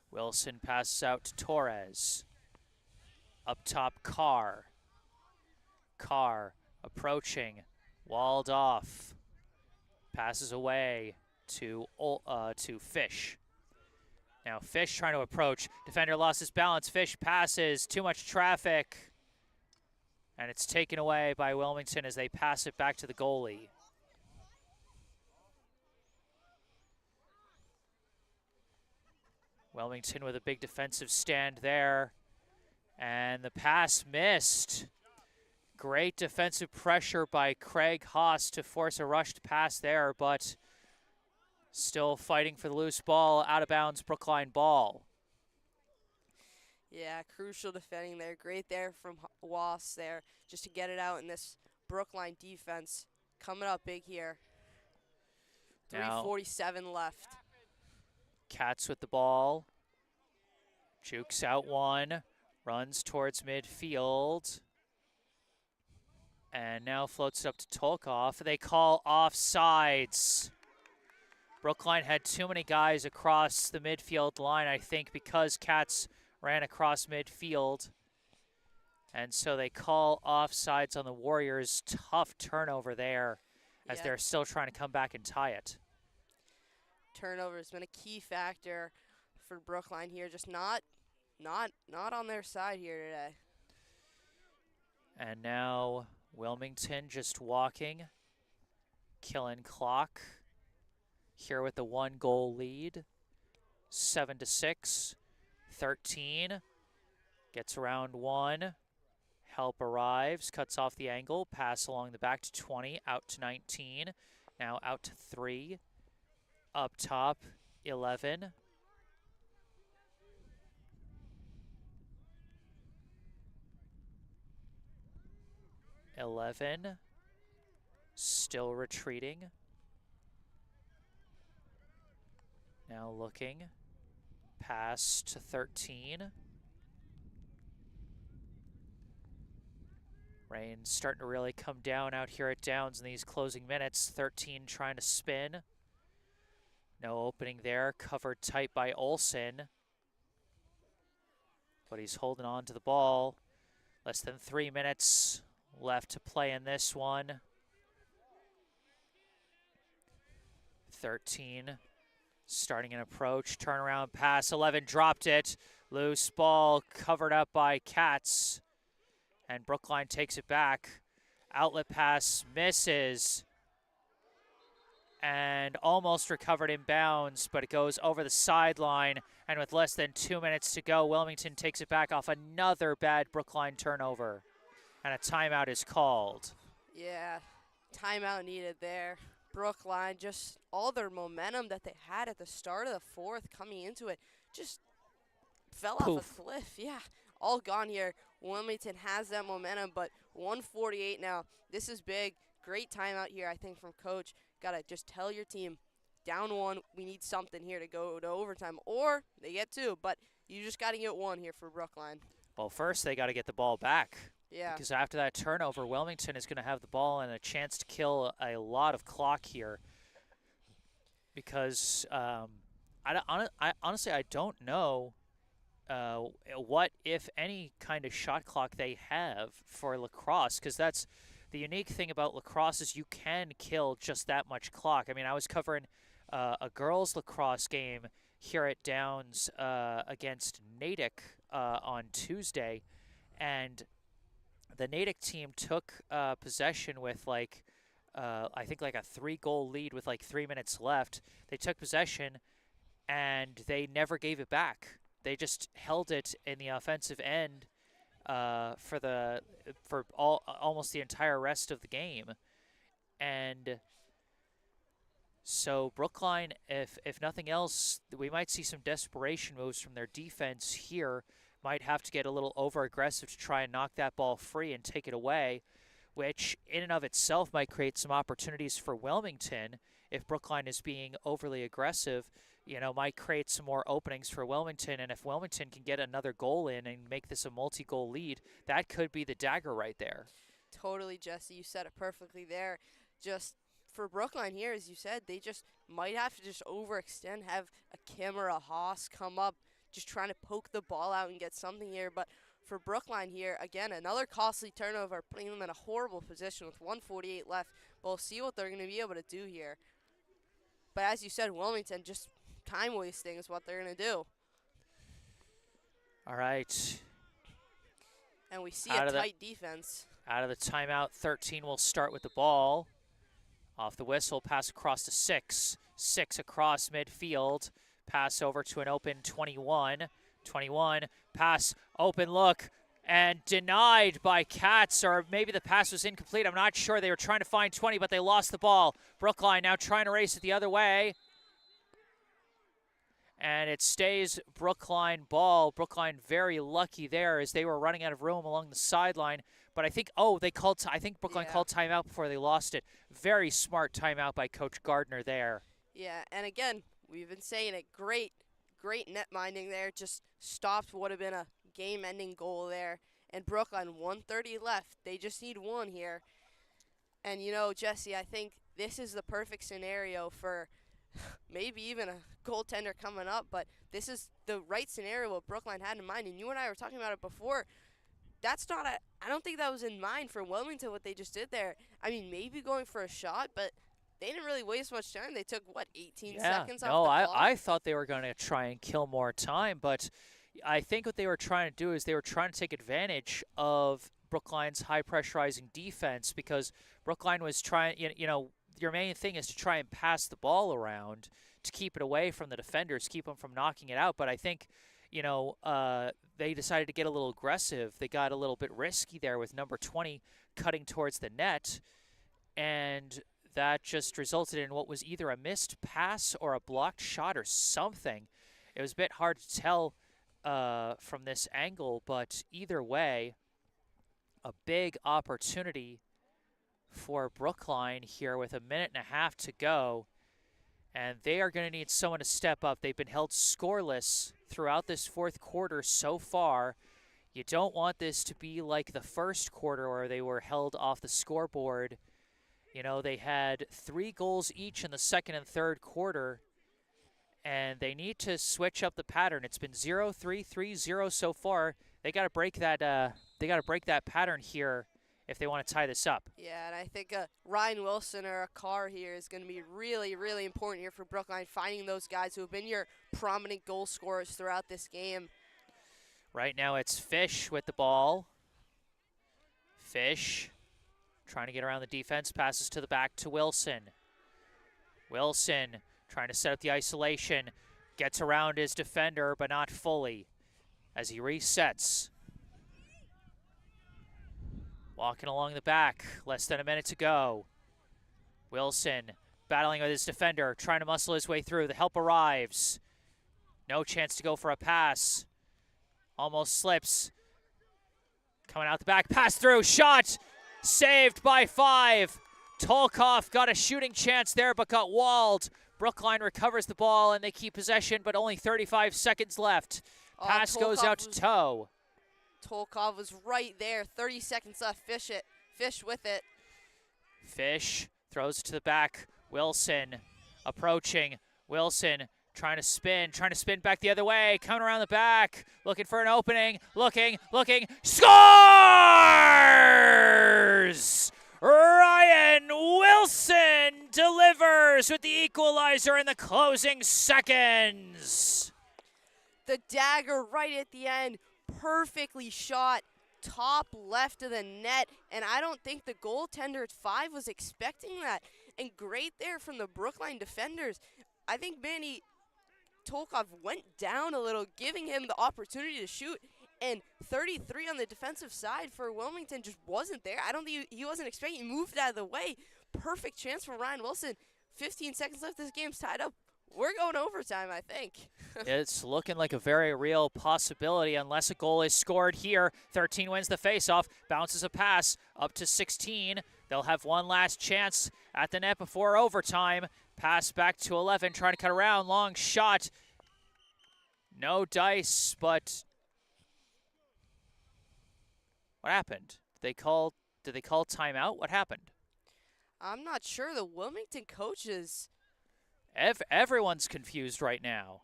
Wilson passes out to Torres. Up top, Carr. Carr approaching, walled off. Passes away to Fish. Now Fish trying to approach. Defender lost his balance. Fish passes. Too much traffic. And it's taken away by Wilmington as they pass it back to the goalie. Wilmington with a big defensive stand there. And the pass missed. Great defensive pressure by Craig Haas to force a rushed pass there, but still fighting for the loose ball, out of bounds, Brookline ball. Yeah, crucial defending there. Great there from Wass there, just to get it out in this Brookline defense. Coming up big here. 3:47 left. Cats with the ball. Jukes out one. Runs towards midfield. And now floats it up to Tolkoff. They call offsides. Brookline had too many guys across the midfield line, I think, because Cats ran across midfield. And so they call offsides on the Warriors. Tough turnover there as they're still trying to come back and tie it. Turnover has been a key factor for Brookline here, just not on their side here today. And now Wilmington just walking, killing clock here with the 1-goal lead. 7-6, 13, gets around one. Help arrives, cuts off the angle, pass along the back to 20, out to 19, now out to 3. Up top, 11. Still retreating. Now looking. Pass to 13. Rain's starting to really come down out here at Downs in these closing minutes. 13 trying to spin. No opening there, covered tight by Olsen. But he's holding on to the ball. Less than 3 minutes left to play in this one. 13, starting an approach, turnaround pass, 11 dropped it. Loose ball covered up by Cats. And Brookline takes it back. Outlet pass misses. And almost recovered in bounds, but it goes over the sideline. And with less than 2 minutes to go, Wilmington takes it back off another bad Brookline turnover. And a timeout is called. Yeah, timeout needed there. Brookline, just all their momentum that they had at the start of the fourth coming into it, just fell off a cliff. Yeah, all gone here. Wilmington has that momentum, but 1:48 now. This is big. Great timeout here, I think, from Coach. Got to just tell your team, down one, we need something here to go to overtime. Or they get two, but you just got to get one here for Brookline. Well, first they got to get the ball back. Yeah. Because after that turnover, Wilmington is going to have the ball and a chance to kill a lot of clock here. Because honestly, I don't know what, if any, kind of shot clock they have for lacrosse. Because that's the unique thing about lacrosse is you can kill just that much clock. I mean, I was covering a girls' lacrosse game here at Downs against Natick on Tuesday, and the Natick team took possession with I think a 3-goal lead with 3 minutes left. They took possession and they never gave it back. They just held it in the offensive end for almost the entire rest of the game. And so Brookline, if nothing else, we might see some desperation moves from their defense here. Might have to get a little over-aggressive to try and knock that ball free and take it away, which in and of itself might create some opportunities for Wilmington. If Brookline is being overly aggressive, might create some more openings for Wilmington. And if Wilmington can get another goal in and make this a multi-goal lead, that could be the dagger right there. Totally, Jesse. You said it perfectly there. Just for Brookline here, as you said, they just might have to just overextend, have a Kim or a Haas come up, just trying to poke the ball out and get something here. But for Brookline here. Again, another costly turnover, putting them in a horrible position with 1:48 left. We'll see what they're going to be able to do here. But as you said, Wilmington, just time wasting is what they're going to do. All right. And we see a tight defense. Out of the timeout, 13 will start with the ball. Off the whistle, pass across to 6. 6 across midfield. Pass over to an open 21. 21, pass, open look, and denied by Katz, or maybe the pass was incomplete. I'm not sure. They were trying to find 20, but they lost the ball. Brookline now trying to race it the other way. And it stays Brookline ball. Brookline very lucky there as they were running out of room along the sideline. But I think, I think Brookline called timeout before they lost it. Very smart timeout by Coach Gardner there. Yeah, and again, we've been saying it, great net minding there. Just stopped what would have been a game-ending goal there. And Brookline, 1:30 left. They just need one here. And, you know, Jesse, I think this is the perfect scenario for maybe even a goaltender coming up. But this is the right scenario what Brookline had in mind. And you and I were talking about it before. That's not I don't think that was in mind for Wilmington, what they just did there. I mean, maybe going for a shot, but they didn't really waste much time. They took, 18 seconds off the clock? I thought they were going to try and kill more time, but I think what they were trying to do is they were trying to take advantage of Brookline's high-pressurizing defense, because Brookline was trying, your main thing is to try and pass the ball around to keep it away from the defenders, keep them from knocking it out. But I think, they decided to get a little aggressive. They got a little bit risky there with number 20 cutting towards the net, and that just resulted in what was either a missed pass or a blocked shot or something. It was a bit hard to tell from this angle, but either way, a big opportunity for Brookline here with 1.5 minutes to go. And they are going to need someone to step up. They've been held scoreless throughout this fourth quarter so far. You don't want this to be like the first quarter where they were held off the scoreboard. They had 3 goals each in the second and third quarter, and they need to switch up the pattern. It's been 0-3, 3-0 so far. They got to break that. They got to break that pattern here if they want to tie this up. Yeah, and I think Ryan Wilson or a Carr here is going to be really, really important here for Brookline, finding those guys who have been your prominent goal scorers throughout this game. Right now it's Fish with the ball. Fish trying to get around the defense, passes to the back to Wilson. Wilson trying to set up the isolation, gets around his defender, but not fully as he resets. Walking along the back, less than a minute to go. Wilson battling with his defender, trying to muscle his way through. The help arrives. No chance to go for a pass. Almost slips. Coming out the back, pass through, shot! Saved by 5. Tolkov got a shooting chance there, but got walled. Brookline recovers the ball, and they keep possession, but only 35 seconds left. Pass goes out to Toe. Tolkov was right there. 30 seconds left. Fish with it. Fish throws it to the back. Wilson approaching. Wilson trying to spin back the other way. Coming around the back. Looking for an opening. Looking. Scores! Ryan Wilson delivers with the equalizer in the closing seconds. The dagger right at the end. Perfectly shot, top left of the net, and I don't think the goaltender at 5 was expecting that. And great there from the Brookline defenders. I think Manny Tolkov went down a little, giving him the opportunity to shoot, and 33 on the defensive side for Wilmington just wasn't there. I don't think he wasn't expecting. He moved out of the way. Perfect chance for Ryan Wilson. 15 seconds left. This game's tied up. We're going overtime, I think. It's looking like a very real possibility unless a goal is scored here. 13 wins the faceoff, bounces a pass up to 16. They'll have one last chance at the net before overtime. Pass back to 11, trying to cut around. Long shot. No dice, but what happened? Did they call timeout? What happened? I'm not sure. The Wilmington coaches... Everyone's confused right now.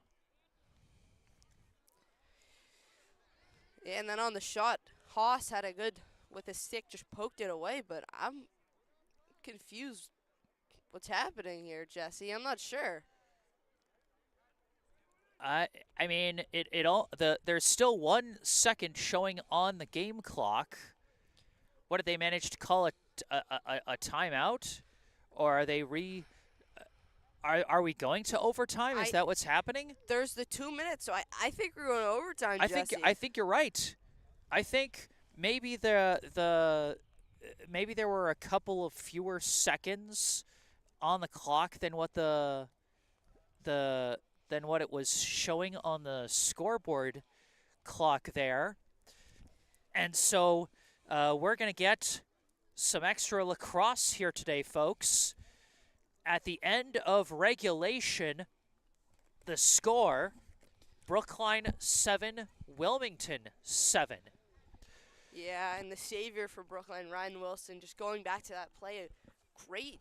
And then on the shot, Haas had a good, with his stick, just poked it away, but I'm confused what's happening here, Jesse. I'm not sure. I mean, there's still 1 second showing on the game clock. What did they manage to call it a timeout, or are they Are we going to overtime? Is that what's happening? There's the 2 minutes, so I think we're going to overtime, Jesse. I think you're right. I think maybe maybe there were a couple of fewer seconds on the clock than what than what it was showing on the scoreboard clock there. And so we're going to get some extra lacrosse here today, folks. At the end of regulation, the score, Brookline 7, Wilmington 7. Yeah, and the savior for Brookline, Ryan Wilson, just going back to that play, a great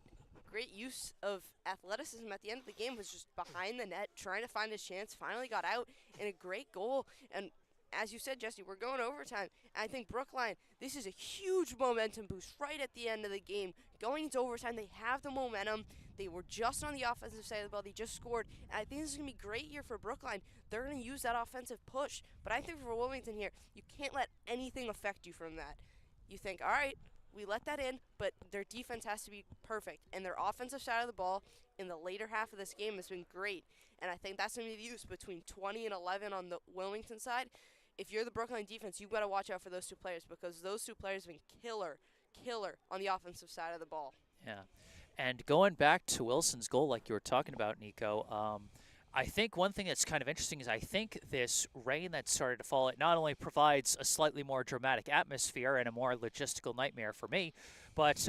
use of athleticism at the end of the game, was just behind the net, trying to find his chance, finally got out, and a great goal. And as you said, Jesse, we're going to overtime. I think Brookline, this is a huge momentum boost right at the end of the game. Going into overtime, they have the momentum. They were just on the offensive side of the ball. They just scored. And I think this is going to be a great year for Brookline. They're going to use that offensive push. But I think for Wilmington here, you can't let anything affect you from that. You think, all right, we let that in, but their defense has to be perfect. And their offensive side of the ball in the later half of this game has been great. And I think that's going to be the use between 20 and 11 on the Wilmington side. If you're the Brookline defense, you've got to watch out for those 2 players, because those 2 players have been killer on the offensive side of the ball. Yeah. And going back to Wilson's goal, like you were talking about, Nico, I think one thing that's kind of interesting is I think this rain that started to fall, it not only provides a slightly more dramatic atmosphere and a more logistical nightmare for me, but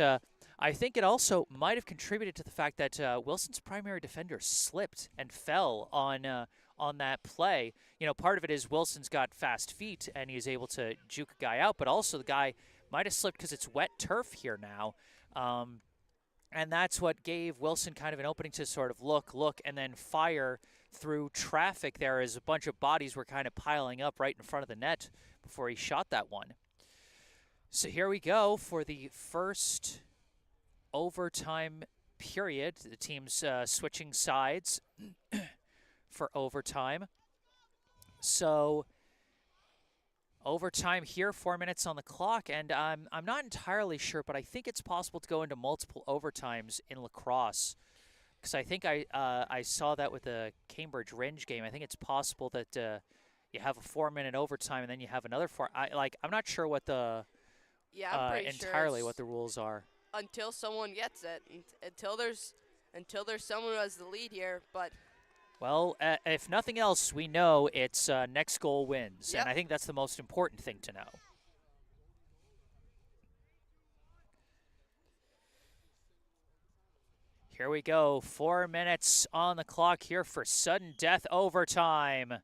I think it also might have contributed to the fact that Wilson's primary defender slipped and fell on that play. You know, part of it is Wilson's got fast feet and he's able to juke a guy out, but also the guy might have slipped because it's wet turf here now. And that's what gave Wilson kind of an opening to sort of look, and then fire through traffic there as a bunch of bodies were kind of piling up right in front of the net before he shot that one. So here we go for the first overtime period. The team's switching sides for overtime. So overtime here, 4 minutes on the clock, and I'm not entirely sure, but I think it's possible to go into multiple overtimes in lacrosse, because I think I saw that with the Cambridge Ringe game. I think it's possible that you have a 4-minute overtime and then you have another 4. I'm not sure what the I'm entirely sure what the rules are until someone gets it, until there's someone who has the lead here, but. Well, if nothing else, we know it's next goal wins, Yep. and I think that's the most important thing to know. Here we go, 4 minutes on the clock here for sudden death overtime.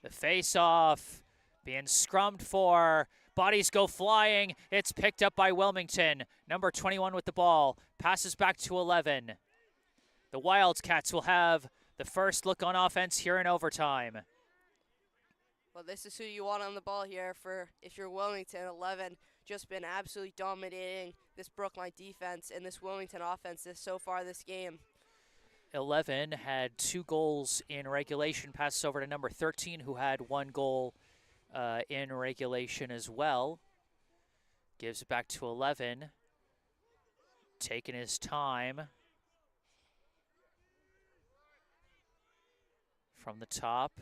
The face-off being scrummed for. Bodies go flying. It's picked up by Wilmington. Number 21 with the ball. Passes back to 11. The Wildcats will have the first look on offense here in overtime. Well, this is who you want on the ball here for if you're Wilmington. 11 just been absolutely dominating this Brookline defense and this Wilmington offense so far this game. 11 had 2 goals in regulation. Passes over to number 13, who had 1 goal in regulation as well. Gives it back to 11. Taking his time. From the top,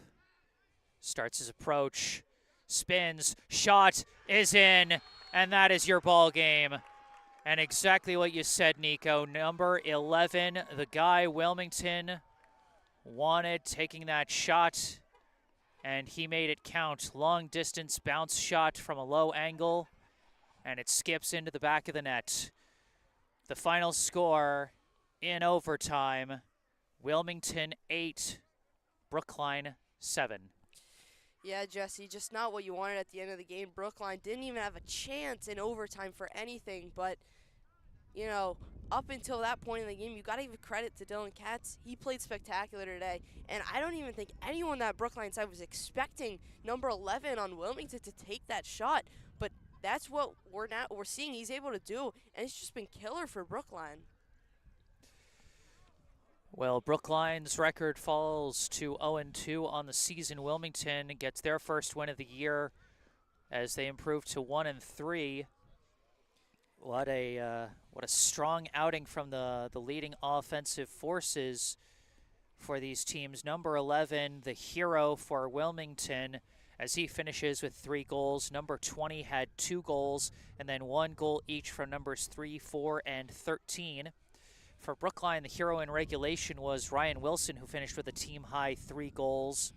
starts his approach, spins, shot is in, and that is your ball game. And exactly what you said, Nico. Number 11, the guy Wilmington wanted, taking that shot, and he made it count. Long distance bounce shot from a low angle, and it skips into the back of the net. The final score in overtime, Wilmington 8, Brookline 7. Yeah, Jesse, just not what you wanted at the end of the game. Brookline didn't even have a chance in overtime for anything, but you know, up until that point in the game, you got to give credit to Dylan Katz. He played spectacular today, and I don't even think anyone that Brookline side was expecting number 11 on Wilmington to take that shot. But that's what we're seeing he's able to do, and it's just been killer for Brookline. Well, Brookline's record falls to 0-2 on the season. Wilmington gets their first win of the year as they improve to 1-3. What a strong outing from the leading offensive forces for these teams. Number 11, the hero for Wilmington, as he finishes with 3 goals. Number 20 had 2 goals, and then 1 goal each from numbers 3, 4, and 13. For Brookline, the hero in regulation was Ryan Wilson, who finished with a team-high 3 goals.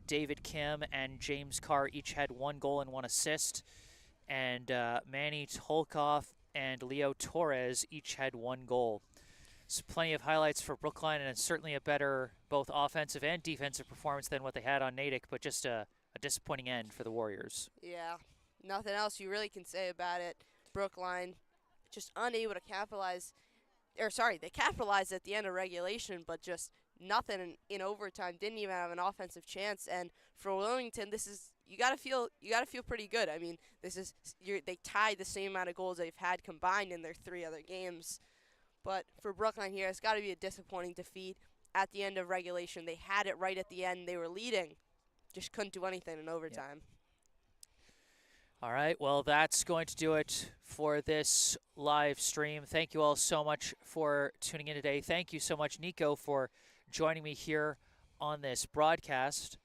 David Kim and James Carr each had 1 goal and 1 assist. And Manny Tolkoff and Leo Torres each had 1 goal. So plenty of highlights for Brookline, and it's certainly a better both offensive and defensive performance than what they had on Natick, but just a disappointing end for the Warriors. Yeah, nothing else you really can say about it. Brookline just unable to capitalize. They capitalized at the end of regulation, but just nothing in overtime. Didn't even have an offensive chance. And for Wilmington, you gotta feel pretty good. I mean, they tied the same amount of goals they've had combined in their 3 other games. But for Brookline here, it's got to be a disappointing defeat at the end of regulation. They had it right at the end. They were leading, just couldn't do anything in overtime. Yep. All right, well, that's going to do it for this live stream. Thank you all so much for tuning in today. Thank you so much, Nico, for joining me here on this broadcast.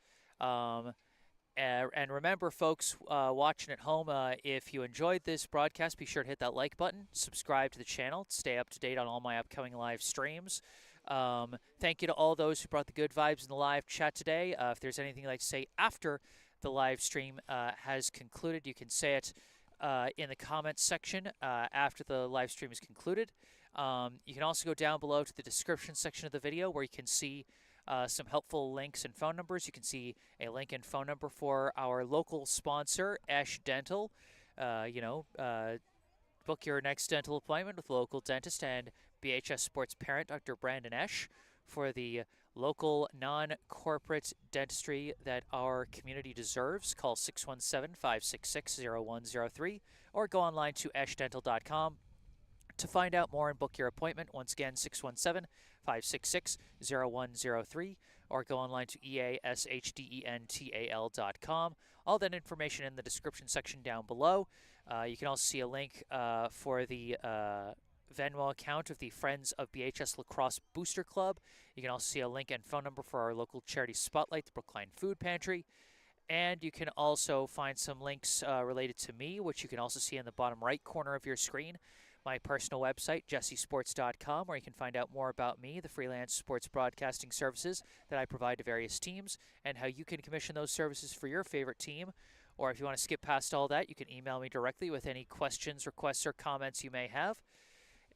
And remember, folks watching at home, if you enjoyed this broadcast, be sure to hit that like button, subscribe to the channel, stay up to date on all my upcoming live streams. Thank you to all those who brought the good vibes in the live chat today. If there's anything you'd like to say after the live stream has concluded, you can say it in the comments section after the live stream is concluded. You can also go down below to the description section of the video where you can see some helpful links and phone numbers. You can see a link and phone number for our local sponsor, Esh Dental. Book your next dental appointment with a local dentist and BHS Sports parent, Dr. Brandon Esh, for the local non-corporate dentistry that our community deserves. Call 617-566-0103 or go online to eshdental.com to find out more and book your appointment. Once again, 617-566-0103 or go online to eashdental.com. All that information in the description section down below. You can also see a link for the Venmo account of the Friends of BHS Lacrosse Booster Club. You can also see a link and phone number for our local charity spotlight, the Brookline Food Pantry. And you can also find some links related to me, which you can also see in the bottom right corner of your screen. My personal website, jessesports.com, where you can find out more about me, the freelance sports broadcasting services that I provide to various teams, and how you can commission those services for your favorite team. Or if you want to skip past all that, you can email me directly with any questions, requests, or comments you may have.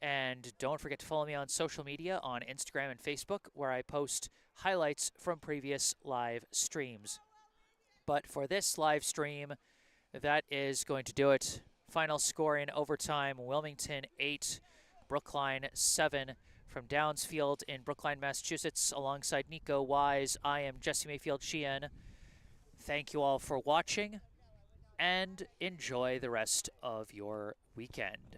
And don't forget to follow me on social media on Instagram and Facebook, where I post highlights from previous live streams. But for this live stream, that is going to do it. Final score in overtime, Wilmington 8, Brookline 7. From Downsfield in Brookline, Massachusetts, alongside Nico Wise, I am Jesse Mayfield-Sheehan. Thank you all for watching, and enjoy the rest of your weekend.